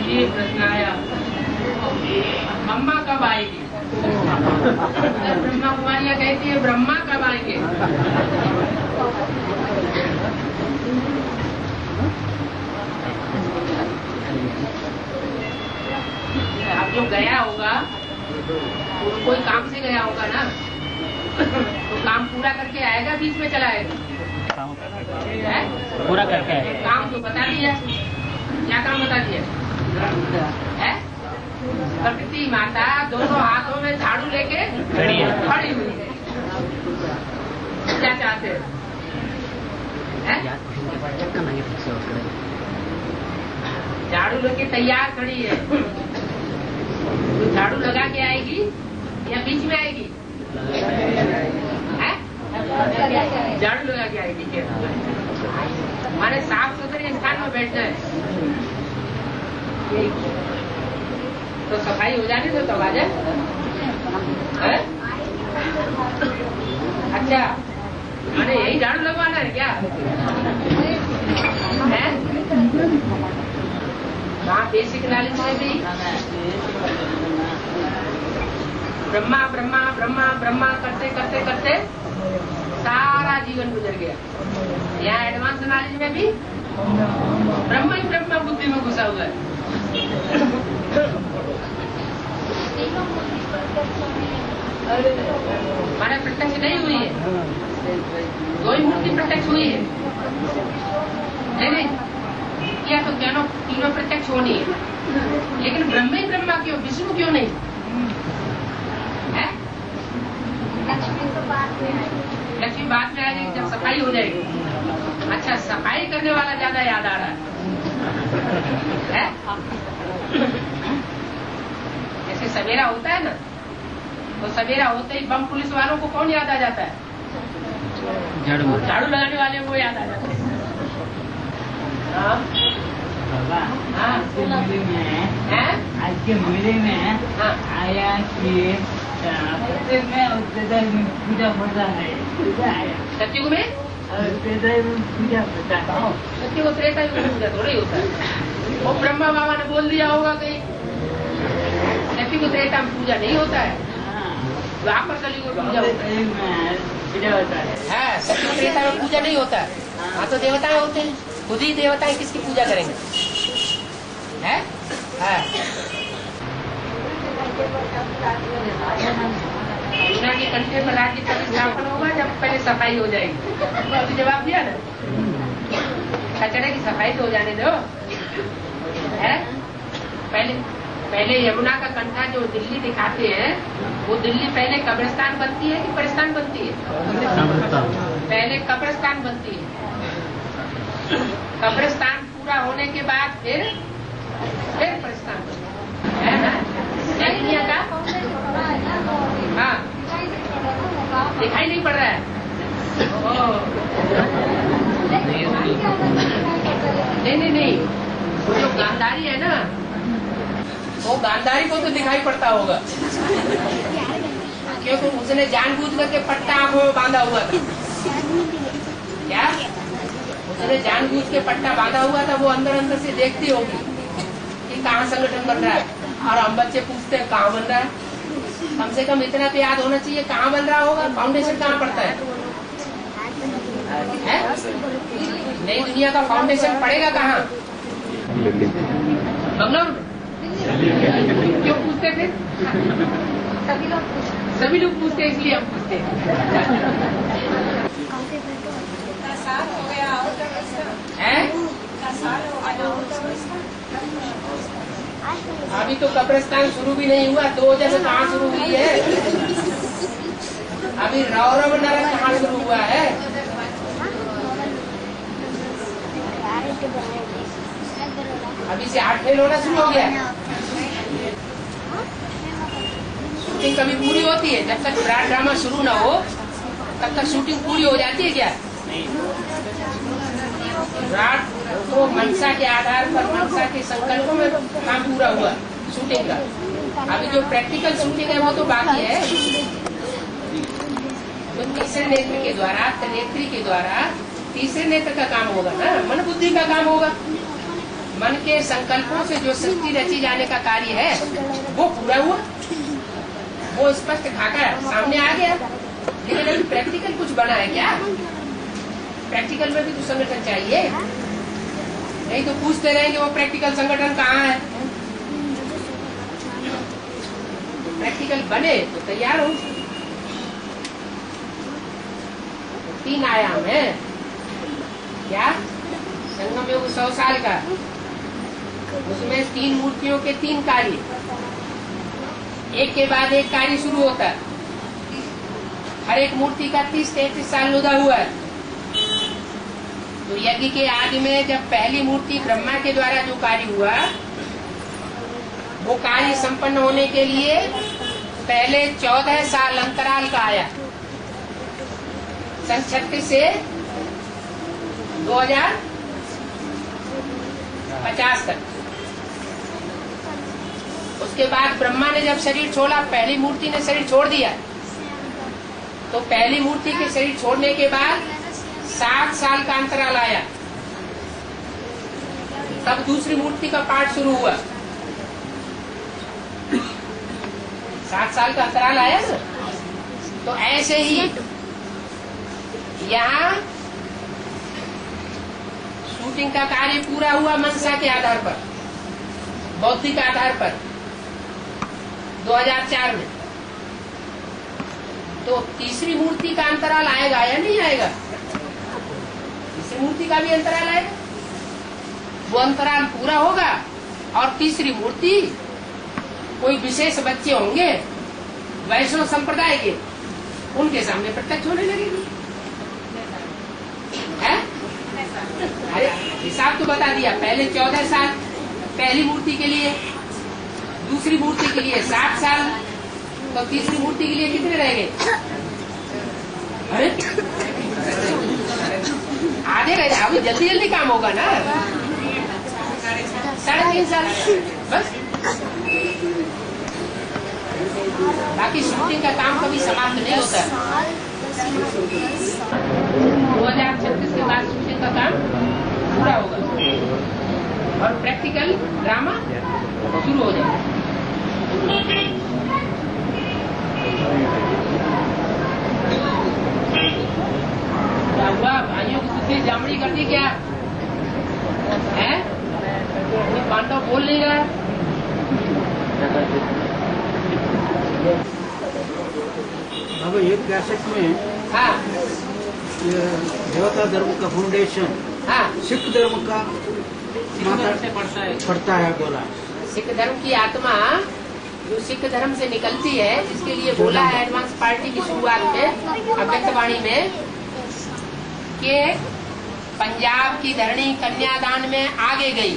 ये प्रश्न आया, ब्रह्मा कब आएगी? ब्रह्मा कुमारियाँ कहती है ब्रह्मा कब आएंगे? अब जो गया होगा वो कोई काम से गया होगा ना, तो काम पूरा करके आएगा, बीच में चला आएगा? पूरा करके आएगा। काम तो बता दिया, क्या काम बता दिया है? प्रकृति माता दोनों हाथों में झाड़ू लेके खड़ी हुई है। क्या चाहते हैं? झाड़ू लेके तैयार खड़ी है, तो झाड़ू लगा के आएगी या बीच में आएगी? झाड़ू लगा के आएगी। क्या हमारे साफ सुथरे स्थान में बैठना है, तो सफाई हो जाने दो तब आ जाए। अच्छा, मैंने यही झाड़ू लगवाना है क्या? वहाँ बेसिक नॉलेज में भी ब्रह्मा ब्रह्मा ब्रह्मा ब्रह्मा करते करते करते सारा जीवन गुजर गया। यहाँ एडवांस नॉलेज में भी ब्रह्मा ही ब्रह्मा बुद्धि में घुसा हुआ है। हमारा प्रत्यक्ष नहीं हुई है, दो ही मूर्ति प्रत्यक्ष हुई है। नहीं क्या तो तीनों प्रत्यक्ष होनी है, लेकिन ब्रह्म ही ब्रह्मा क्यों, विष्णु क्यों नहीं है? लक्ष्मी बाद में आ जाएगी जब सफाई हो जाएगी। अच्छा, सफाई करने वाला ज्यादा याद आ रहा है? जैसे सवेरा होता है ना, तो सवेरा होते ही बम पुलिस वालों को कौन याद आ जाता है? झाड़ू लगाने वाले वो याद आ जाते हैं। आज के मेले में आया कि पूजा होता है। सत्युग में पूजा होता है, सत्युग त्रेता युग में पूजा थोड़ा ही होता है। वो ब्रह्मा बाबा ने बोल दिया होगा कहीं सत्युग त्रेता में पूजा नहीं होता है, वहाँ पर कलियुग में पूजा होता है। सत्युग त्रेता में पूजा नहीं होता है, वहाँ तो देवताएं होते हैं, खुद ही देवताएं किसकी पूजा करेंगे? है? दुनिया के कंठे पर राज्य का स्थापन होगा जब पहले सफाई हो जाएगी। अभी जवाब दिया ना, कचरे की सफाई तो हो जाने दो। है? पहले यमुना का कंठा जो दिल्ली दिखाते हैं, वो दिल्ली पहले कब्रिस्तान बनती है कि परिस्तान बनती है? पहले कब्रिस्तान बनती है। कब्रिस्तान पूरा होने के बाद फिर परिस्तान है ना? दुनिया का दिखाई नहीं पड़ रहा है। नहीं, वो जो गांधारी है ना, वो गांधारी को तो दिखाई पड़ता होगा, क्योंकि उसने जानबूझ करके पट्टा आंखों में बांधा हुआ था। क्या उसने जानबूझ के पट्टा बांधा हुआ था? वो अंदर अंदर से देखती होगी कि कहाँ संगठन बन रहा है, और हम बच्चे पूछते हैं कहाँ बन रहा है। कम से कम इतना तो याद होना चाहिए कहाँ बन रहा होगा, फाउंडेशन कहाँ पड़ता है? नई दुनिया का फाउंडेशन पड़ेगा कहाँ? बंगलौर में। क्यों पूछते थे? सभी लोग पूछते हैं, इसलिए हम पूछते हैं। अभी तो कब्रिस्तान शुरू भी नहीं हुआ, 2 वजह से कहाँ शुरू हुई है? अभी रौरव नरक कहाँ शुरू हुआ है? अभी से 8 फेल होना शुरू हो गया। शूटिंग कभी पूरी होती है? जब तक ब्रांड ड्रामा शुरू ना हो तब तक शूटिंग पूरी हो जाती है क्या? रात तो मनसा के आधार पर, मनसा के संकल्पों में काम पूरा हुआ शूटिंग का। अभी जो प्रैक्टिकल शूटिंग है वो तो बाकी है। तो तीसरे नेत्र के द्वारा, त्रिनेत्री के द्वारा तीसरे नेत्र का काम होगा ना, मन बुद्धि का काम होगा। मन के संकल्पों से जो सृष्टि रची जाने का कार्य है वो पूरा हुआ, वो स्पष्ट खाकर सामने आ गया। लेकिन अभी प्रैक्टिकल कुछ बना है क्या? प्रैक्टिकल में भी तो संगठन चाहिए, नहीं तो पूछते रहेंगे वो प्रैक्टिकल संगठन कहाँ है। प्रैक्टिकल बने तो तैयार हो। 3 आयाम है क्या? संगम योग 100 साल का, उसमें 3 मूर्तियों के 3 कार्य, एक के बाद एक कार्य शुरू होता है। हर एक मूर्ति का 30 से 33 साल लुदा हुआ है। तो यज्ञ के आदि में जब पहली मूर्ति ब्रह्मा के द्वारा जो कार्य हुआ, वो कार्य संपन्न होने के लिए पहले 14 साल अंतराल का आया। सन 36 से 2050 तक। उसके बाद ब्रह्मा ने जब शरीर छोड़ा, पहली मूर्ति ने शरीर छोड़ दिया, तो पहली मूर्ति के शरीर छोड़ने के बाद 7 साल का अंतराल आया। तब दूसरी मूर्ति का पाठ शुरू हुआ। 7 साल का अंतराल आया ना। तो ऐसे ही यहाँ शूटिंग का कार्य पूरा हुआ मनसा के आधार पर, बौद्धिक आधार पर 2004 में। तो तीसरी मूर्ति का अंतराल आएगा या नहीं आएगा? तीसरी मूर्ति का भी अंतराल आएगा। वो अंतराल पूरा होगा और तीसरी मूर्ति, कोई विशेष बच्चे होंगे वैष्णव संप्रदाय के, उनके सामने प्रत्यक्ष होने लगेगी। है? अरे हिसाब तो बता दिया। पहले 14 साल पहली मूर्ति के लिए, दूसरी मूर्ति के लिए 7 साल, तो तीसरी मूर्ति के लिए कितने रहेंगे? अरे आधे रह जाए। अभी जल्दी जल्दी काम होगा ना। 3.5 साल बस। बाकी शूटिंग का काम कभी समाप्त नहीं होता। 2036 के बाद शूटिंग का काम पूरा होगा और प्रैक्टिकल ड्रामा शुरू हो जाएगा। क्या हुआ? भाइयों की बुद्धि जामड़ी कर दी क्या है? कोई पांडव बोल नहीं रहा। अब एक कैसेट में हाँ देवता धर्म का फाउंडेशन, हाँ सिख धर्म का से पढ़ता है बोला। सिख धर्म की आत्मा जो सिख धर्म से निकलती है, इसके लिए बोला है एडवांस पार्टी की शुरुआत में अव्यक्तवाणी में कि पंजाब की धरणी कन्यादान में आगे गई।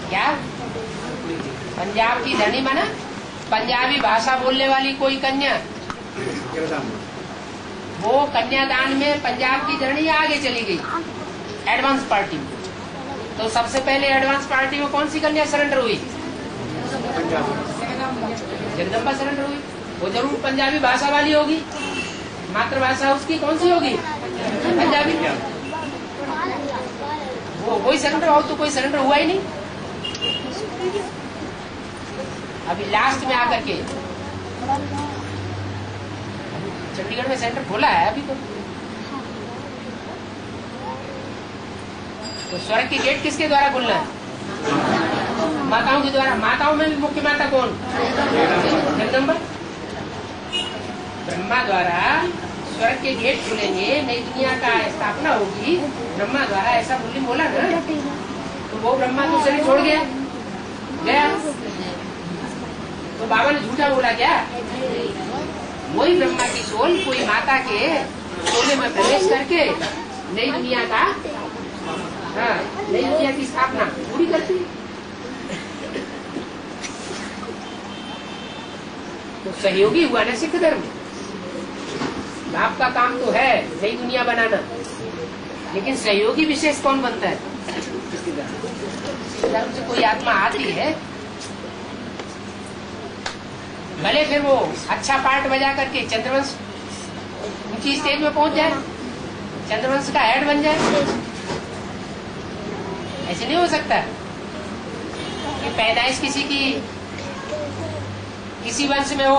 क्या? पंजाब की धरणी माना पंजाबी भाषा बोलने वाली कोई कन्या, वो कन्यादान में पंजाब की धरणी आगे चली गई एडवांस पार्टी में। तो सबसे पहले एडवांस पार्टी में कौन सी कन्या सरेंडर हुई? जगदम्बा सरेंडर हुई। वो जरूर पंजाबी भाषा वाली होगी। मातृभाषा उसकी कौन सी होगी? पंजाबी। वो कोई सरेंडर हो तो कोई सरेंडर हुआ ही नहीं। अभी लास्ट में आकर के चंडीगढ़ में सेंटर खोला है अभी तो स्वर्ग के गेट किसके द्वारा खुलना है? माताओं के द्वारा। माताओं में भी मुख्य माता कौन? जगदम्बा। ब्रह्मा द्वारा स्वर्ग के गेट खुलेंगे, नई दुनिया का स्थापना होगी ब्रह्मा द्वारा, ऐसा बोला ना। तो वो ब्रह्मा तो शरीर छोड़ गया। तो बाबा ने झूठा बोला क्या? वही ब्रह्मा की सोल कोई माता के सोने में प्रवेश करके नई दुनिया का, हाँ, नई दुनिया की स्थापना पूरी करती है। तो सहयोगी हुआ ना सिख धर्म। बाप का काम तो है नई दुनिया बनाना, लेकिन सहयोगी विशेष कौन बनता है? धर्म से कोई आत्मा आती है, भले फिर वो अच्छा पार्ट बजा करके चंद्रवंश ऊंची स्टेज में पहुंच जाए, चंद्रवंश का हेड बन जाए, ऐसे नहीं हो सकता कि पैदाइश किसी की किसी वंश में हो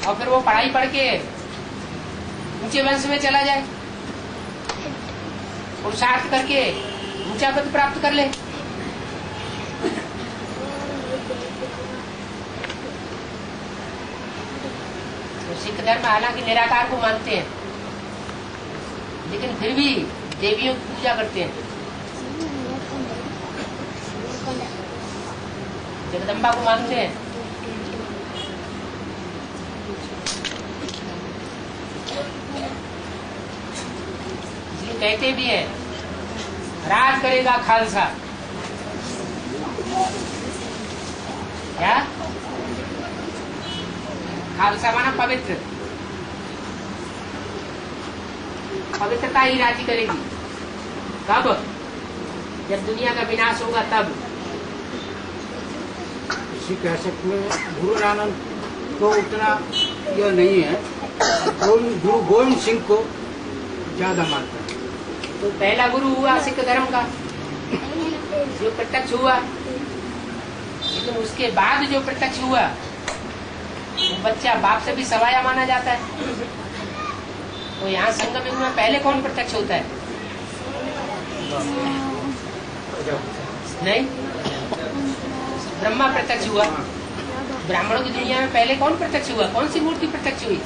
और फिर वो पढ़ाई पढ़ के ऊंचे वंश में चला जाए, पुरुषार्थ करके ऊंचा पद प्राप्त कर ले। तो सिख धर्म हालांकि निराकार को मानते हैं, लेकिन फिर भी देवियों की पूजा करते हैं, जगदम्बा को मानते हैं। इसलिए कहते भी हैं राज करेगा खालसा। क्या खालसा माना पवित्र, पवित्रता ही राज्य करेगी। कब? जब दुनिया का विनाश होगा तब। इसी कह सकते हैं गुरु नानक को उतना यह नहीं है, गुरु गोविंद सिंह को ज्यादा मानता है। तो पहला गुरु हुआ सिख धर्म का जो प्रत्यक्ष हुआ, लेकिन उसके बाद जो प्रत्यक्ष हुआ वो बच्चा बाप से भी सवाया माना जाता है। तो यहाँ संगम युग में पहले कौन प्रत्यक्ष होता है? नहीं, ब्रह्मा प्रत्यक्ष हुआ। ब्राह्मणों की दुनिया में पहले कौन प्रत्यक्ष हुआ? कौन सी मूर्ति प्रत्यक्ष हुई?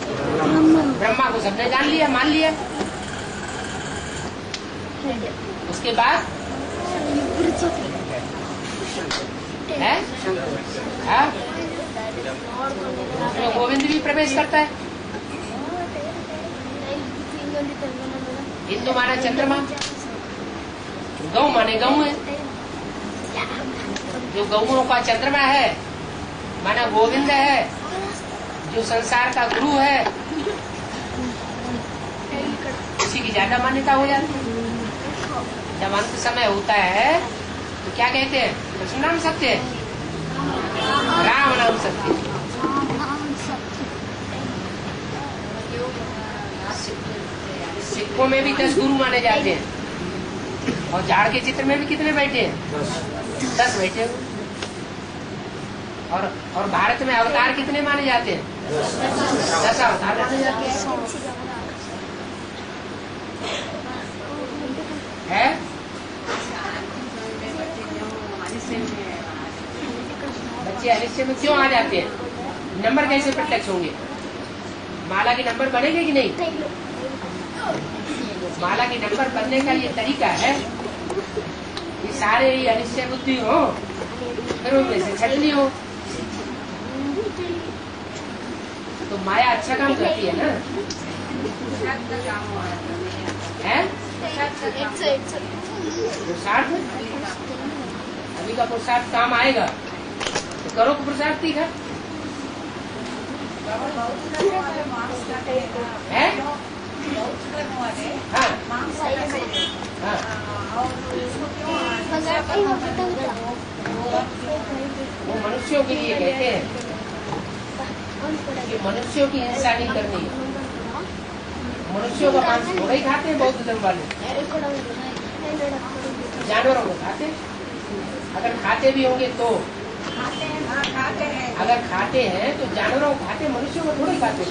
ब्रह्मा को सबने जान लिया, मान लिया। उसके बाद है उसमें गोविंद भी प्रवेश करता है। हिंदू माना चंद्रमा, गौ माने गौ है, जो गौओं का चंद्रमा है माना गोविंद है, जो संसार का गुरु है उसी की ज्यादा मान्यता हो जाती है। जब अंत समय होता है तो क्या कहते हैं? कृष्ण नाम सत्य है, राम नाम सत्य। सिखों में भी 10 गुरु माने जाते हैं, और झाड़ के चित्र में भी कितने बैठे हैं? 10 बैठे। और भारत में अवतार कितने माने जाते हैं? 10 अवतार माने जाते हैं। बच्चे अनिश्चय में क्यों आ जाते हैं? नंबर कैसे प्रत्यक्ष होंगे? माला के नंबर बनेंगे कि नहीं? माला के नंबर बनने का ये तरीका है कि सारे ही अनिश्चय बुद्धि हो, फिर उनमें से छटनी हो। तो माया अच्छा काम करती है ना? है पुरुषार्थ, अभी का पुरुषार्थ काम आएगा तो करो पुरुषार्थ तीखा है। हाँ हाँ, वो मनुष्यों के लिए कहते हैं कि मनुष्यों की हिंसा नहीं करनी है। मनुष्यों का मांस थोड़ा ही खाते हैं बौद्ध धर्म वाले, जानवरों को खाते। अगर खाते भी होंगे तो अगर खाते हैं तो जानवरों को खाते, मनुष्यों को थोड़ा ही खाते।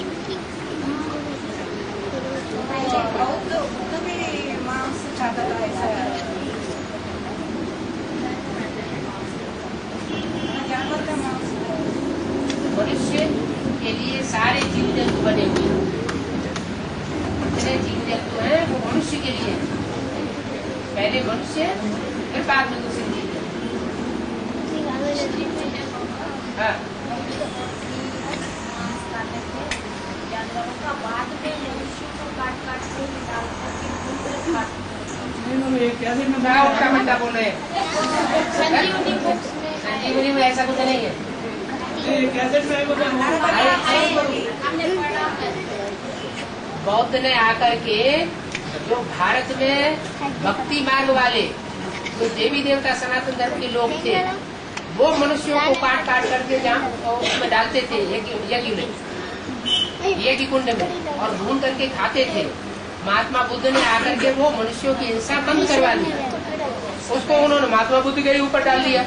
मनुष्य के लिए सारे जीव जंतु बने हुए हैं। जितने जीव जंतु हैं वो मनुष्य के लिए, पहले मनुष्य फिर बाद में दूसरे जीव जंतु। हाँ, उल्टा मल्टा बोल रहे हैं। संजीवनी में ऐसा कुछ नहीं है। बौद्ध ने आकर के जो भारत में भक्ति मार्ग वाले जो देवी देवता सनातन धर्म के लोग थे, वो मनुष्यों को काट काट करके जहाँ उसमें डालते थे यज्ञ कुंड में और भून करके खाते थे। महात्मा बुद्ध ने आकर के वो मनुष्यों की हिंसा बंद करवा दी, उसको उन्होंने महात्मा बुद्ध के ऊपर डाल दिया।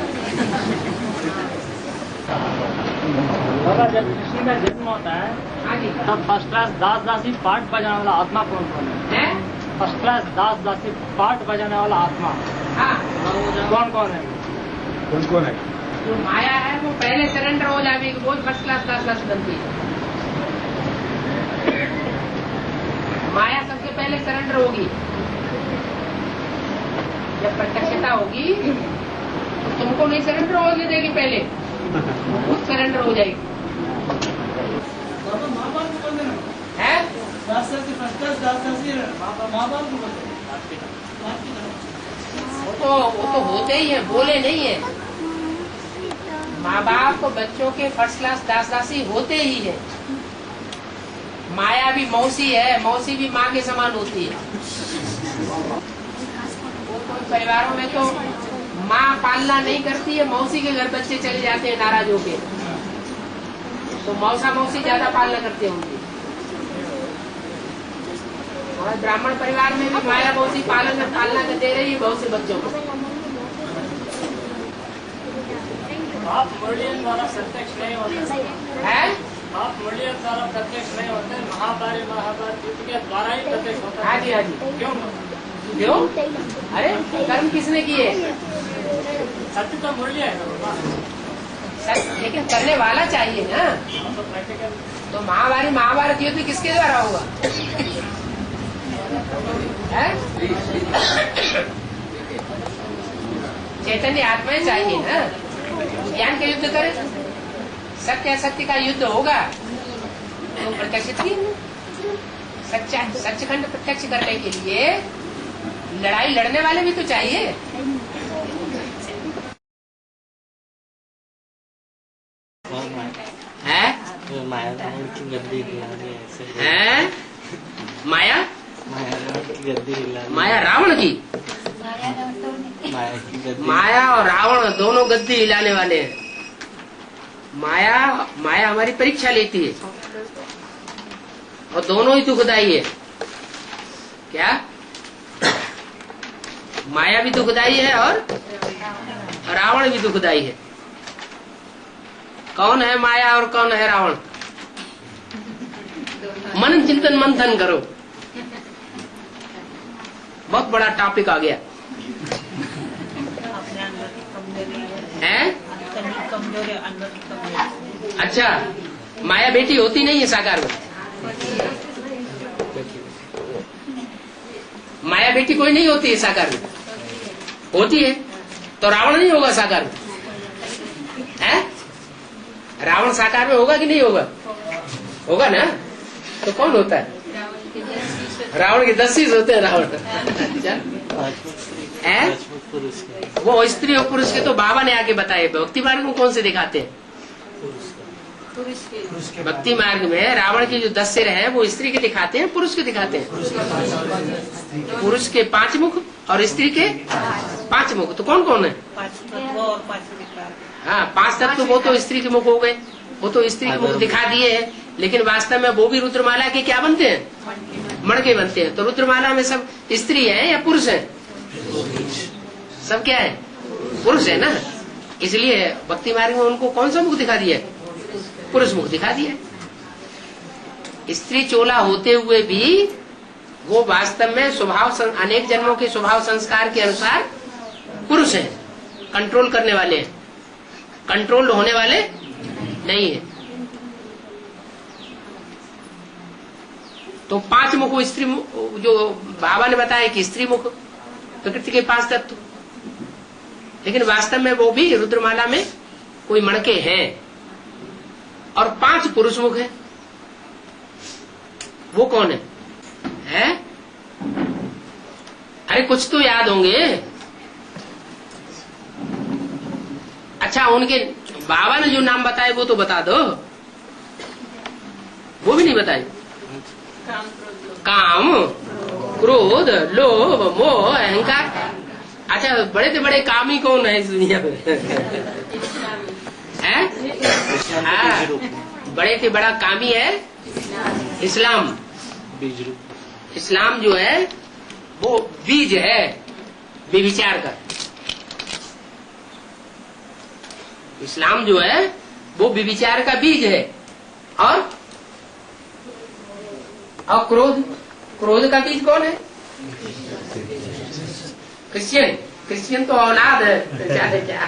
बाबा जब किसी का जन्म होता है हाँ जी, तब फर्स्ट क्लास दास दासी पाठ बजाने वाला आत्मा कौन कौन है? फर्स्ट क्लास दास दासी पाठ बजाने वाला आत्मा हाँ, कौन कौन है? कौन कौन है? जो माया है वो पहले सरेंडर हो जाएगी, वो फर्स्ट क्लास दास दासी बनती है। माया सबसे पहले सरेंडर होगी, जब प्रत्यक्षता होगी तो तुमको नहीं सरेंडर होने देगी, पहले खुद सरेंडर हो जाएगी। है वो तो होते ही है, बोले नहीं है। माँ बाप को बच्चों के फर्स्ट क्लास दास दासी होते ही है। माया भी मौसी है, मौसी भी माँ के समान होती है। परिवारों में तो माँ पालना नहीं करती है, मौसी के घर बच्चे चले जाते हैं नाराज होके, तो मौसा मौसी ज्यादा पालना करते होंगे। और ब्राह्मण परिवार में भी माया मौसी पालना दे रही है बहुत से बच्चों को। आप मुरलियन द्वारा प्रत्यक्ष नहीं होते है आप मुरलियन द्वारा प्रत्यक्ष नहीं होते, महाभारत युद्ध के द्वारा ही प्रत्यक्ष होता है। हाँ जी, हाँ जी। क्यों? क्यों? अरे कर्म किसने किए? सत्य तो मुरली है ना, लेकिन करने वाला चाहिए ना। तो प्रैक्टिकल। तो महाभारत युद्ध किसके द्वारा होगा? है? चैतन्य आत्माएं चाहिए ना, ज्ञान का युद्ध करे। सत्य असत्य का युद्ध होगा तो प्रत्यक्ष सच्चखंड प्रत्यक्ष करने के लिए लड़ाई लड़ने वाले भी तो चाहिए। है माया रावण की गद्दी हिलाने ऐसे है माया गद्दी हिलाने माया रावण की माया की गद्दी माया और रावण दोनों गद्दी हिलाने वाले हैं। माया हमारी परीक्षा लेती है और दोनों ही दुखदाई है। क्या? माया भी दुखदाई है और रावण भी दुखदाई है। कौन है माया और कौन है रावण? मन चिंतन मंथन करो, बहुत बड़ा टॉपिक आ गया है। अच्छा, माया बेटी होती नहीं है साकार में? माया बेटी कोई नहीं होती है साकार में? होती है तो रावण नहीं होगा साकार में? है? रावण साकार में होगा कि नहीं होगा? होगा ना। तो कौन होता है? रावण के 10 चीज होते हैं रावण। अच्छा है? वो स्त्री और पुरुष के तो बाबा ने आके बताए। भक्ति मार्ग में कौन से दिखाते हैं? भक्ति मार्ग में रावण के जो 10 सिर हैं वो स्त्री के दिखाते हैं, पुरुष के दिखाते हैं। पुरुष के 5 मुख और स्त्री के 5 मुख। तो कौन कौन है? हाँ, 5 तत्व वो तो स्त्री के मुख हो गए, वो तो स्त्री के मुख दिखा दिए हैं। लेकिन वास्तव में वो भी रुद्रमाला के क्या बनते हैं? मणके बनते हैं। तो रुद्रमाला में सब स्त्री है या पुरुष है? सब क्या है? पुरुष है ना। इसलिए भक्ति मार्ग में उनको कौन सा मुख दिखा दिया? पुरुष मुख दिखा दिया। स्त्री चोला होते हुए भी वो वास्तव में स्वभाव अनेक जन्मों के स्वभाव संस्कार के अनुसार पुरुष है, कंट्रोल करने वाले हैं, कंट्रोल होने वाले नहीं है। तो 5 मुख स्त्री मुख, जो बाबा ने बताया कि स्त्री मुख प्रकृति के 5 तत्व, लेकिन वास्तव में वो भी रुद्रमाला में कोई मणके हैं। और 5 पुरुष मुख है। वो कौन है? है? अरे कुछ तो याद होंगे। अच्छा, उनके बाबा ने जो नाम बताए वो तो बता दो। वो भी नहीं बताए। काम, क्रोध, लोभ, मोह, अहंकार। अच्छा, बड़े से बड़े कामी कौन है इस दुनिया में? है? हाँ, बड़े से बड़ा कामी है इस्लाम। इस्लाम जो है वो बीज है व्यभिचार का। इस्लाम जो है वो व्यभिचार का बीज है। और क्रोध का बीज कौन है? क्रिश्चियन तो औलाद है। क्या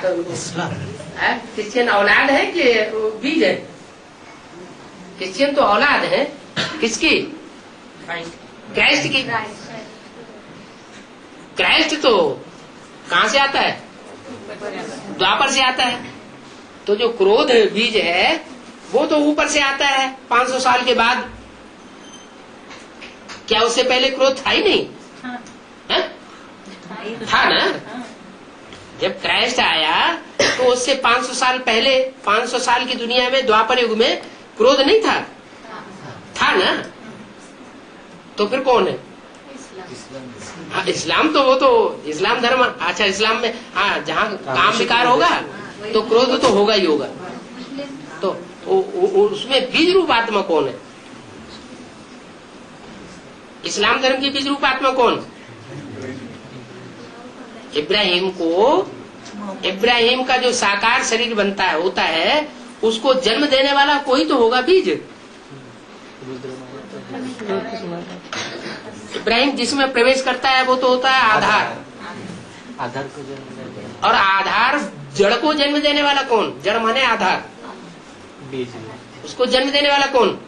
क्रिश्चियन औलाद है कि बीज है? क्रिश्चियन तो औलाद है किसकी? क्राइस्ट की। क्राइस्ट तो कहाँ से आता है? द्वापर से आता है। तो जो क्रोध बीज है वो तो ऊपर से आता है 500 साल के बाद। क्या उससे पहले क्रोध था ही नहीं? था ना। जब क्राइस्ट आया तो उससे 500 साल पहले, 500 साल की दुनिया में द्वापर युग में क्रोध नहीं था? था ना। तो फिर कौन है? हाँ, इस्लाम तो वो तो इस्लाम धर्म। अच्छा, इस्लाम में हाँ जहाँ काम विकार होगा तो क्रोध तो होगा ही होगा। तो उसमें बीज रूप आत्मा कौन है? इस्लाम धर्म की बीज रूप आत्मा कौन? इब्राहिम का जो साकार शरीर बनता है होता है, उसको जन्म देने वाला कोई तो होगा बीज। इब्राहिम जिसमें प्रवेश करता है वो तो होता है आधार। आधार को जन्म। और आधार जड़ को जन्म देने वाला कौन? जड़ माने आधार। बीज। उसको जन्म देने वाला कौन?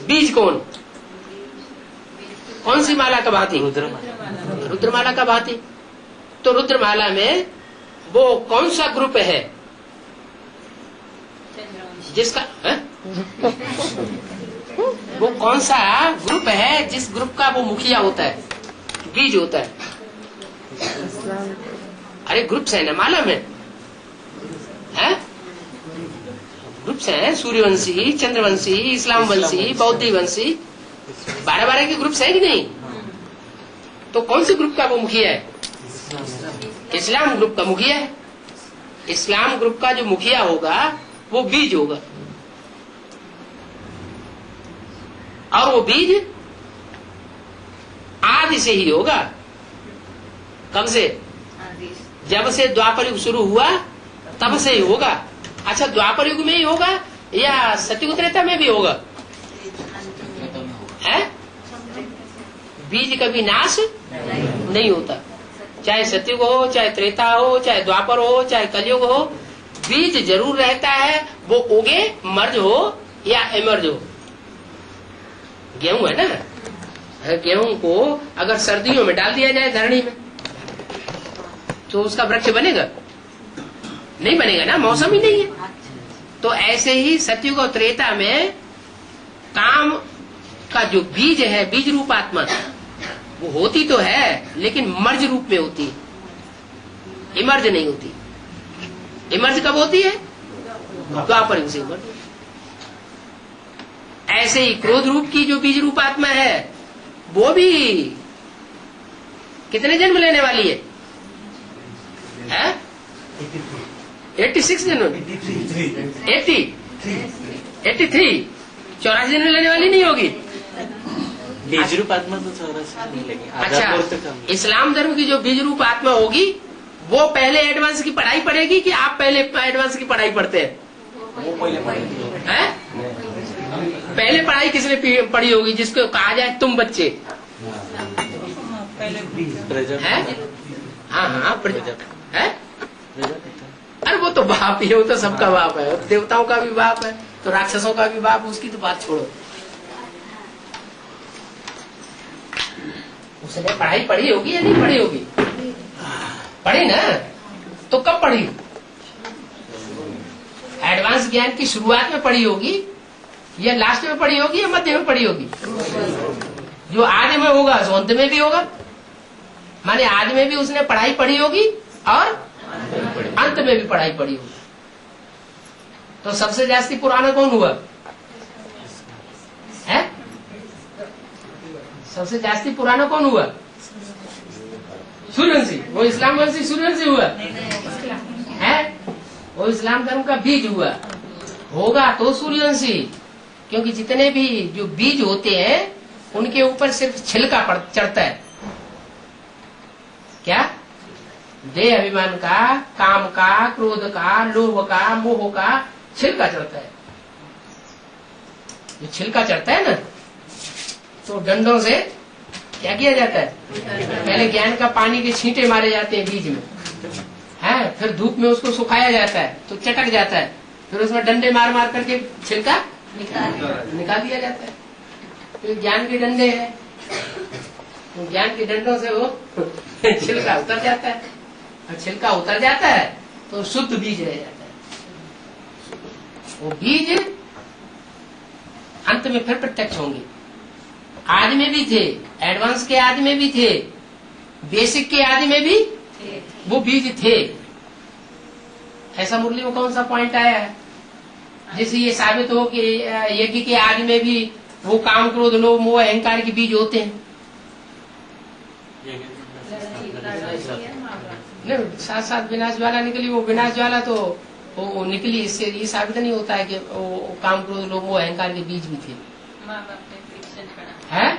बीज कौन? कौन सी माला का भांति? रुद्रमाला का भांति। तो रुद्रमाला में वो कौन सा ग्रुप है जिसका वो कौन सा ग्रुप है जिस ग्रुप का वो मुखिया होता है, बीज होता है? अरे ग्रुप्स है ना माला में, है? ग्रुप्स हैं, सूर्यवंशी, चंद्रवंशी, इस्लाम वंशी, बौद्धी वंशी, 12 के ग्रुप्स है कि नहीं? तो कौन से ग्रुप का वो मुखिया है? इस्लाम ग्रुप का मुखिया है। इस्लाम ग्रुप का जो मुखिया होगा वो बीज होगा। और वो बीज आदि से ही होगा। कब से? जब से द्वापर युग शुरू हुआ तब से ही होगा। अच्छा, द्वापर युग में ही होगा या सतयुग त्रेता में भी होगा? है? बीज कभी नाश नहीं होता। चाहे सतयुग हो, चाहे त्रेता हो, चाहे द्वापर हो, चाहे कलयुग हो, बीज जरूर रहता है। वो उगे, मर्ज हो या इमर्ज हो। गेहूं है ना, गेहूं को अगर सर्दियों में डाल दिया जाए धरणी में तो उसका वृक्ष बनेगा? नहीं बनेगा ना, मौसम ही नहीं है। तो ऐसे ही सतयुग और त्रेता में काम का जो बीज है, बीज रूप आत्मा, वो होती तो है लेकिन मर्ज रूप में होती है, इमर्ज नहीं होती। इमर्ज कब होती है? द्वापर युग से इमर्ज। ऐसे ही क्रोध रूप की जो बीज रूप आत्मा है वो भी कितने जन्म लेने वाली है? 86 जन्म, 83, 84 जन्म लेने वाली नहीं होगी। बीज रूप आत्मा तो 84 नहीं लेगी। अच्छा, इस्लाम धर्म की जो बीज रूप आत्मा होगी वो पहले एडवांस की पढ़ाई पढ़ेगी कि आप पहले एडवांस की पढ़ाई पढ़ते हैं? वो पहले पढ़ेगी। पहले पढ़ाई किसने पढ़ी होगी जिसको कहा जाए तुम बच्चे? हाँ, है? अरे वो तो बाप ही है, वो तो सबका बाप है। देवताओं का भी बाप है तो राक्षसों का भी बाप, उसकी तो बात छोड़ो। उसने पढ़ाई पढ़ी होगी या नहीं पढ़ी होगी? पढ़ी ना। तो कब पढ़ी? एडवांस ज्ञान की शुरुआत में पढ़ी होगी या लास्ट में पढ़ी होगी या मध्य में पढ़ी होगी? जो आदि में होगा सो अंत में भी होगा। माने आदि में भी उसने पढ़ाई पढ़ी होगी और अंत में भी पढ़ाई पढ़ी होगी। तो सबसे जास्ती पुराना कौन हुआ है? सबसे जास्ती पुराना कौन हुआ? सूर्यवंशी। वो इस्लाम वंशी सूर्यवंशी हुआ है? वो इस्लाम धर्म का बीज हुआ होगा तो सूर्यवंशी। क्योंकि जितने भी जो बीज होते हैं उनके ऊपर सिर्फ छिलका चढ़ता है। क्या? देह अभिमान का, काम का, क्रोध का, लोभ का, मोह का छिलका चढ़ता है। जो छिलका चढ़ता है ना, तो डंडों से क्या किया जाता है? पहले ज्ञान का पानी के छींटे मारे जाते हैं बीज में, है, फिर धूप में उसको सुखाया जाता है तो चटक जाता है, फिर उसमें डंडे मार मार करके छिलका निकाल दिया जाता है। तो ज्ञान के डंडे हैं, तो ज्ञान के डंडों से वो छिलका उतर जाता है, और छिलका उतर जाता है तो शुद्ध बीज रह जाता है। वो बीज अंत में फिर प्रत्यक्ष होंगे। आदि में भी थे, एडवांस के आदि में भी थे, बेसिक के आदि में भी वो बीज थे। ऐसा मुरली में कौन सा पॉइंट आया है जिससे ये साबित हो कि यज्ञ के आदि में भी वो काम, क्रोध, लोभ, मोह, अहंकार के बीज होते हैं? नहीं, साथ साथ विनाश ज्वाला निकली। वो विनाश ज्वाला तो वो निकली, इससे ये साबित नहीं होता है कि वो काम, क्रोध, लोभ, मोह, अहंकार के बीज भी थे। है?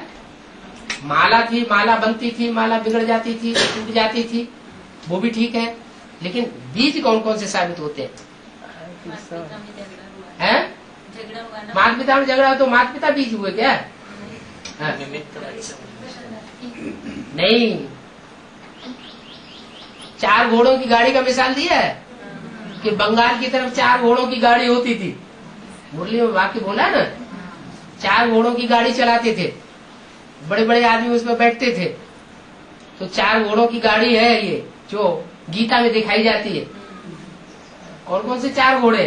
माला थी, माला बनती थी, माला बिगड़ जाती थी, टूट जाती थी, वो भी ठीक है, लेकिन बीज कौन कौन से साबित होते हैं? माता पिता में झगड़ा हो तो माता पिता बीज हुए क्या? नहीं, 4 घोड़ों की गाड़ी का मिसाल दिया है कि बंगाल की तरफ 4 घोड़ों की गाड़ी होती थी। मुरली में वाक्य बोला ना, 4 घोड़ों की गाड़ी चलाते थे, बड़े बड़े आदमी उसमें बैठते थे। तो 4 घोड़ों की गाड़ी है ये जो गीता में दिखाई जाती है। कौन कौन से 4 घोड़े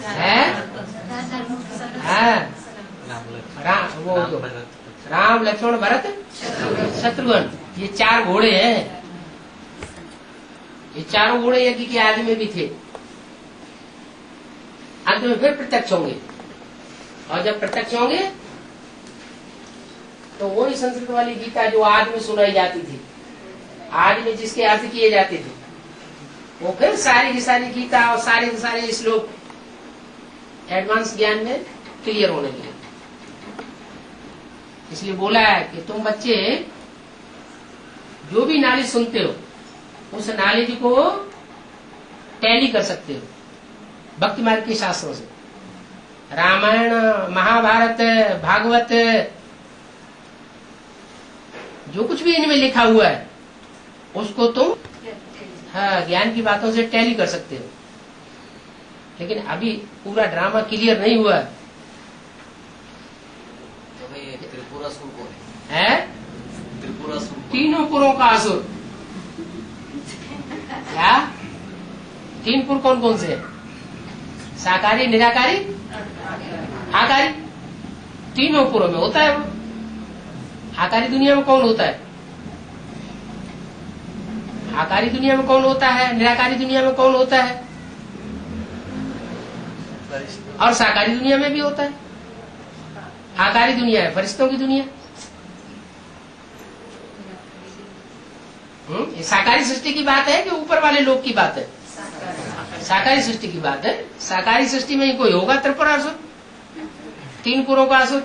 हैं? वो राम, लक्ष्मण, भरत, शत्रुघ्न, ये 4 घोड़े हैं। ये 4 घोड़े यज्ञ के आदि में भी थे, अंत में फिर प्रत्यक्ष होंगे। और जब प्रत्यक्ष होंगे तो वही संस्कृत वाली गीता जो आदि में सुनाई जाती थी, आदि में जिसके अर्थ किए जाते थे, वो फिर सारी की सारी गीता और सारे के सारे श्लोक एडवांस ज्ञान में क्लियर होने लगे। इसलिए बोला है कि तुम बच्चे जो भी नॉलेज सुनते हो उस नॉलेज को टैली कर सकते हो भक्ति मार्ग के शास्त्रों से। रामायण, महाभारत, भागवत, जो कुछ भी इनमें लिखा हुआ है उसको तुम ज्ञान की बातों से टैली कर सकते हो। लेकिन अभी पूरा ड्रामा क्लियर नहीं हुआ है। तीनों पुरों का असुर। क्या? 3 पुर कौन कौन से? साकारी, निराकारी, आकारी। तीनों पुरों में होता है वो। आकारी दुनिया में कौन होता है? आकारी दुनिया में कौन होता है? निराकारी दुनिया में कौन होता है? और साकारी दुनिया में भी होता है। आकारी दुनिया है फरिश्तों की दुनिया। ये साकारी सृष्टि की बात है कि ऊपर वाले लोग की बात है? साकारी सृष्टि की बात है। साकारी सृष्टि में ही कोई होगा त्रिपुरासुर, 3 पुरों का असुर।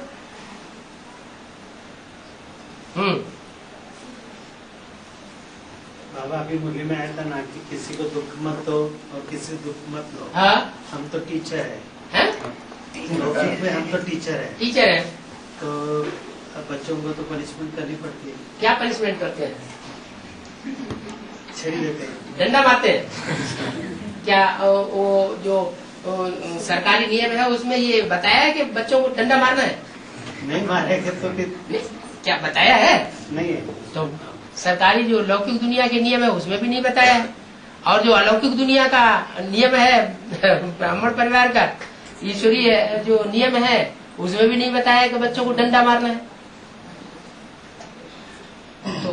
बाबा अभी मुरली में आया था ना कि किसी को दुख मत दो और किसी दुख मत लो। हाँ? हम तो टीचर है? लौकिक में हम तो टीचर है। टीचर है तो अब बच्चों को तो पनिशमेंट करनी पड़ती है। क्या पनिशमेंट करते हैं? छेड़ देते हैं, डंडा मारते हैं। क्या वो जो सरकारी नियम है उसमें ये बताया है कि बच्चों को डंडा मारना है? नहीं मारेंगे तो फिर क्या बताया है? नहीं है। तो सरकारी जो लौकिक दुनिया के नियम है उसमें भी नहीं बताया है, और जो अलौकिक दुनिया का नियम है ब्राह्मण परिवार का ईश्वरीय जो नियम है उसमें भी नहीं बताया कि बच्चों को डंडा मारना है। तो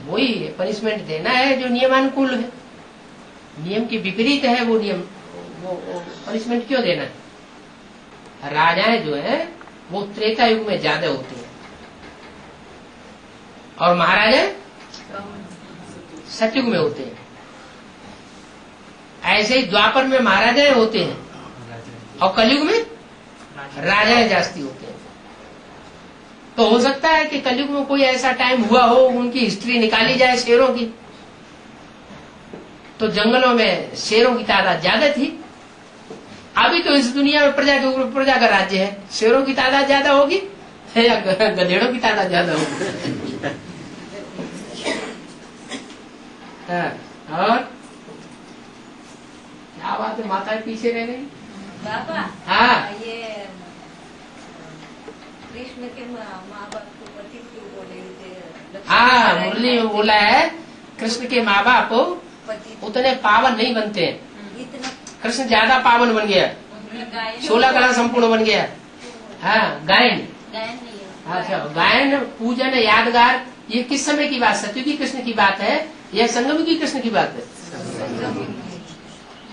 वही पनिशमेंट देना है जो नियमानुकूल है, नियम के विपरीत है वो नियम, वो पनिशमेंट क्यों देना है। राजाएं जो है वो त्रेता युग में ज्यादा होती है और महाराजा सतयुग में होते हैं। ऐसे ही द्वापर में महाराजाएं होते हैं और कलयुग में राजाएं जास्ती होते हैं। तो हो सकता है कि कलयुग में कोई ऐसा टाइम हुआ हो, उनकी हिस्ट्री निकाली जाए शेरों की, तो जंगलों में शेरों की तादाद ज्यादा थी। अभी तो इस दुनिया में प्रजा के ऊपर प्रजा का राज्य है, शेरों की तादाद ज्यादा होगी या गधेड़ों की तादाद ज्यादा होगी? और क्या बात है, माता पीछे रह गई। बाबा, हाँ, ये कृष्ण के माँ बाप को पति क्यों बोले थे? हाँ, मुरली में बोला है कृष्ण के माँ बाप पति उतने पावन नहीं बनते हैं। इतना कृष्ण ज्यादा पावन बन गया, 16 कला संपूर्ण बन गया। हाँ, गायन। गायन नहीं है। अच्छा, गायन, पूजन, यादगार, ये किस समय की बात? सतयुगी कृष्ण की बात है या संगमयुगी कृष्ण की बात है?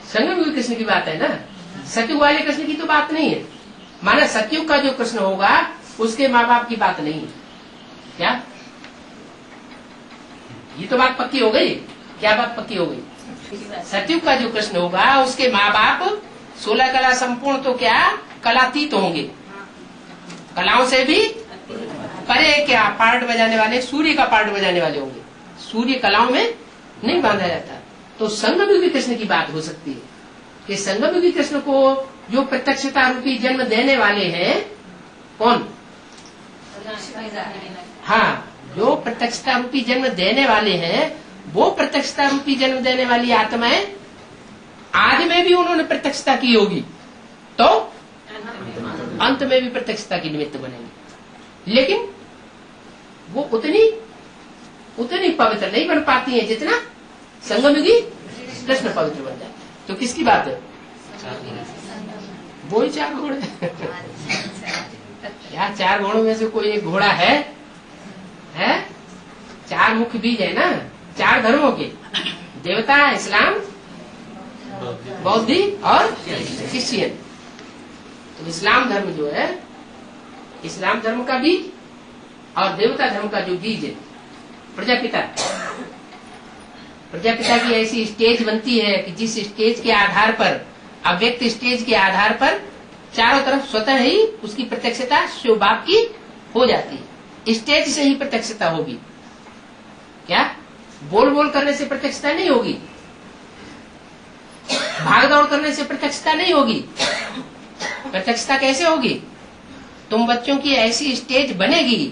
संगमयुगी कृष्ण की बात है ना। सतयुग वाले कृष्ण की तो बात नहीं है। माना सतयुग का जो कृष्ण होगा उसके माँ बाप की बात नहीं है। क्या ये तो बात पक्की हो गई? क्या बात पक्की हो गई? सतयुग का जो कृष्ण होगा उसके माँ बाप 16 कला संपूर्ण तो क्या कलातीत होंगे, कलाओं से भी परे, क्या पार्ट बजाने वाले, सूर्य का पार्ट बजाने वाले होंगे। सूर्य कलाओं में नहीं बांधा जाता। तो संगमयुगी कृष्ण की बात हो सकती है कि संगमयुगी कृष्ण को जो प्रत्यक्षता रूपी जन्म देने वाले हैं, कौन? हाँ, जो प्रत्यक्षता रूपी जन्म देने वाले हैं, वो प्रत्यक्षता रूपी जन्म देने वाली आत्माएं आदि में भी उन्होंने प्रत्यक्षता की होगी, तो अंत में भी प्रत्यक्षता की निमित्त बनेंगे। लेकिन वो उतनी पवित्र नहीं बन पाती है जितना संगमयुगी कृष्ण पवित्र बन जाते। तो किसकी बात है? वो ही 4 घोड़े। यार 4 घोड़ों में से कोई एक घोड़ा है? 4 मुख्य बीज है ना, 4 धर्मों के, देवता, इस्लाम, बौद्ध और क्रिश्चियन। तो इस्लाम धर्म जो है, इस्लाम धर्म का बीज और देवता धर्म का जो बीज है प्रजापिता, प्रजापिता की ऐसी स्टेज बनती है कि जिस स्टेज के आधार पर, अव्यक्त स्टेज के आधार पर चारों तरफ स्वतः ही उसकी प्रत्यक्षता शिव बाप की हो जाती है। स्टेज से ही प्रत्यक्षता होगी। क्या बोल बोल करने से प्रत्यक्षता नहीं होगी, भाग दौड़ करने से प्रत्यक्षता नहीं होगी। प्रत्यक्षता कैसे होगी? तुम बच्चों की ऐसी स्टेज बनेगी,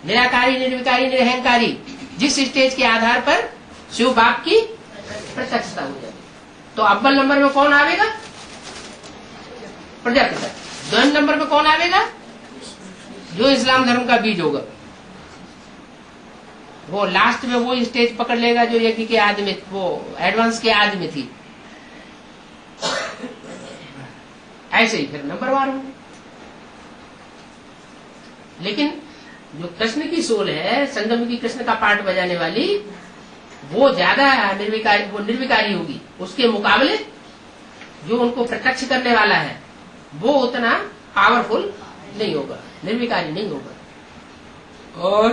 निराकारी, निर्विकारी, निरहंकारी, जिस स्टेज के आधार पर शिव बाप की प्रत्यक्षता हो जाएगी। तो अव्वल नंबर में कौन आवेगा? प्रजापिता। 2 नंबर में कौन आवेगा? जो इस्लाम धर्म का बीज होगा। वो लास्ट में वो स्टेज पकड़ लेगा जो यज्ञ के आदि में, वो एडवांस के आदि में थी। ऐसे ही फिर नंबरवार होंगे। लेकिन जो कृष्ण की सोल है, संगमयुगी कृष्ण का पार्ट बजाने वाली, वो ज्यादा निर्विकारी, वो निर्विकारी होगी। उसके मुकाबले जो उनको प्रत्यक्ष करने वाला है वो उतना पावरफुल नहीं होगा, निर्विकारी नहीं होगा। और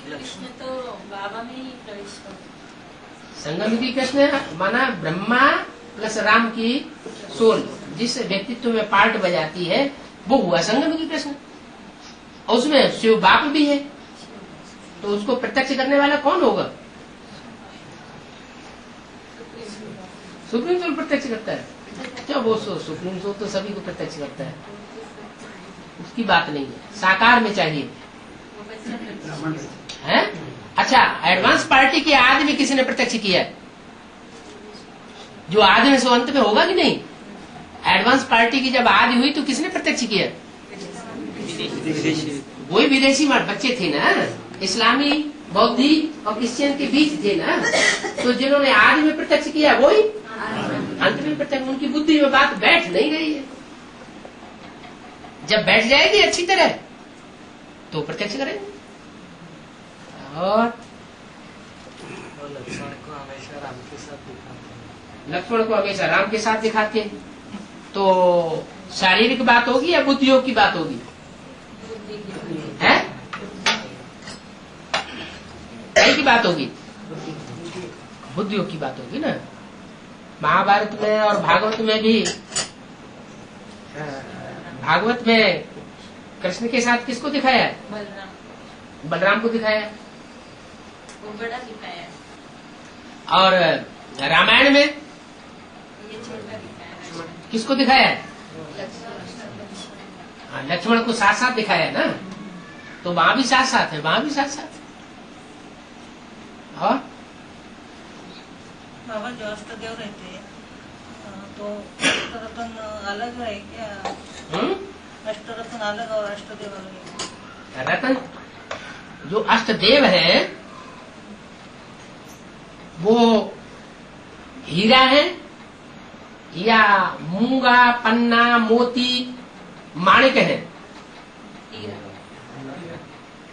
कृष्ण तो बाबा में ही प्रवेश करते। संगमयुगी कृष्ण माना ब्रह्मा प्लस राम की सोल जिस व्यक्तित्व में पार्ट बजाती है, वो हुआ संगमयुगी कृष्ण। और उसमें शिव बाप भी है, तो उसको प्रत्यक्ष करने वाला कौन होगा? सुप्रीम सोल प्रत्यक्ष करता है। क्या वो सुप्रीम सोल तो सभी को प्रत्यक्ष करता है, उसकी बात नहीं है। साकार में चाहिए है। अच्छा, एडवांस पार्टी के आदि में किसी ने प्रत्यक्ष किया है? जो आदि में सो अंत में होगा कि नहीं? एडवांस पार्टी की जब आदि हुई तो किसने प्रत्यक्ष किया? वही विदेशी बच्चे थे ना, इस्लामी, बौद्धि और क्रिश्चियन के बीच थे ना। तो जिन्होंने आदि में प्रत्यक्ष किया वही अंत में प्रत्यक्ष। उनकी बुद्धि में बात बैठ नहीं रही है। जब बैठ जाएगी अच्छी तरह तो प्रत्यक्ष करेंगे। और लक्ष्मण को हमेशा राम के साथ दिखाते हैं। लक्ष्मण को हमेशा राम के साथ दिखाते हैं। तो शारीरिक बात होगी या बुद्धि योग की बात होगी? है की बात होगी? बुद्धि योग की बात होगी ना। महाभारत में और भागवत में भी, भागवत में कृष्ण के साथ किसको दिखाया है? बलराम बलराम को दिखाया है। वो बड़ा दिखाया है, और रामायण में ये छोटा दिखाया है। किसको दिखाया है? लक्ष्मण हाँ, लक्ष्मण को साथ साथ दिखाया है ना, तो वहां भी साथ साथ है, वहां भी साथ साथ है। और बाबा जो अष्टदेव रहते हैं तो अष्टरत्न अलग है क्या? अष्टरत्न अलग और अष्टदेव अलग है? रतन जो अष्टदेव है वो हीरा है या मूंगा, पन्ना, मोती, माणिक है? हीरा।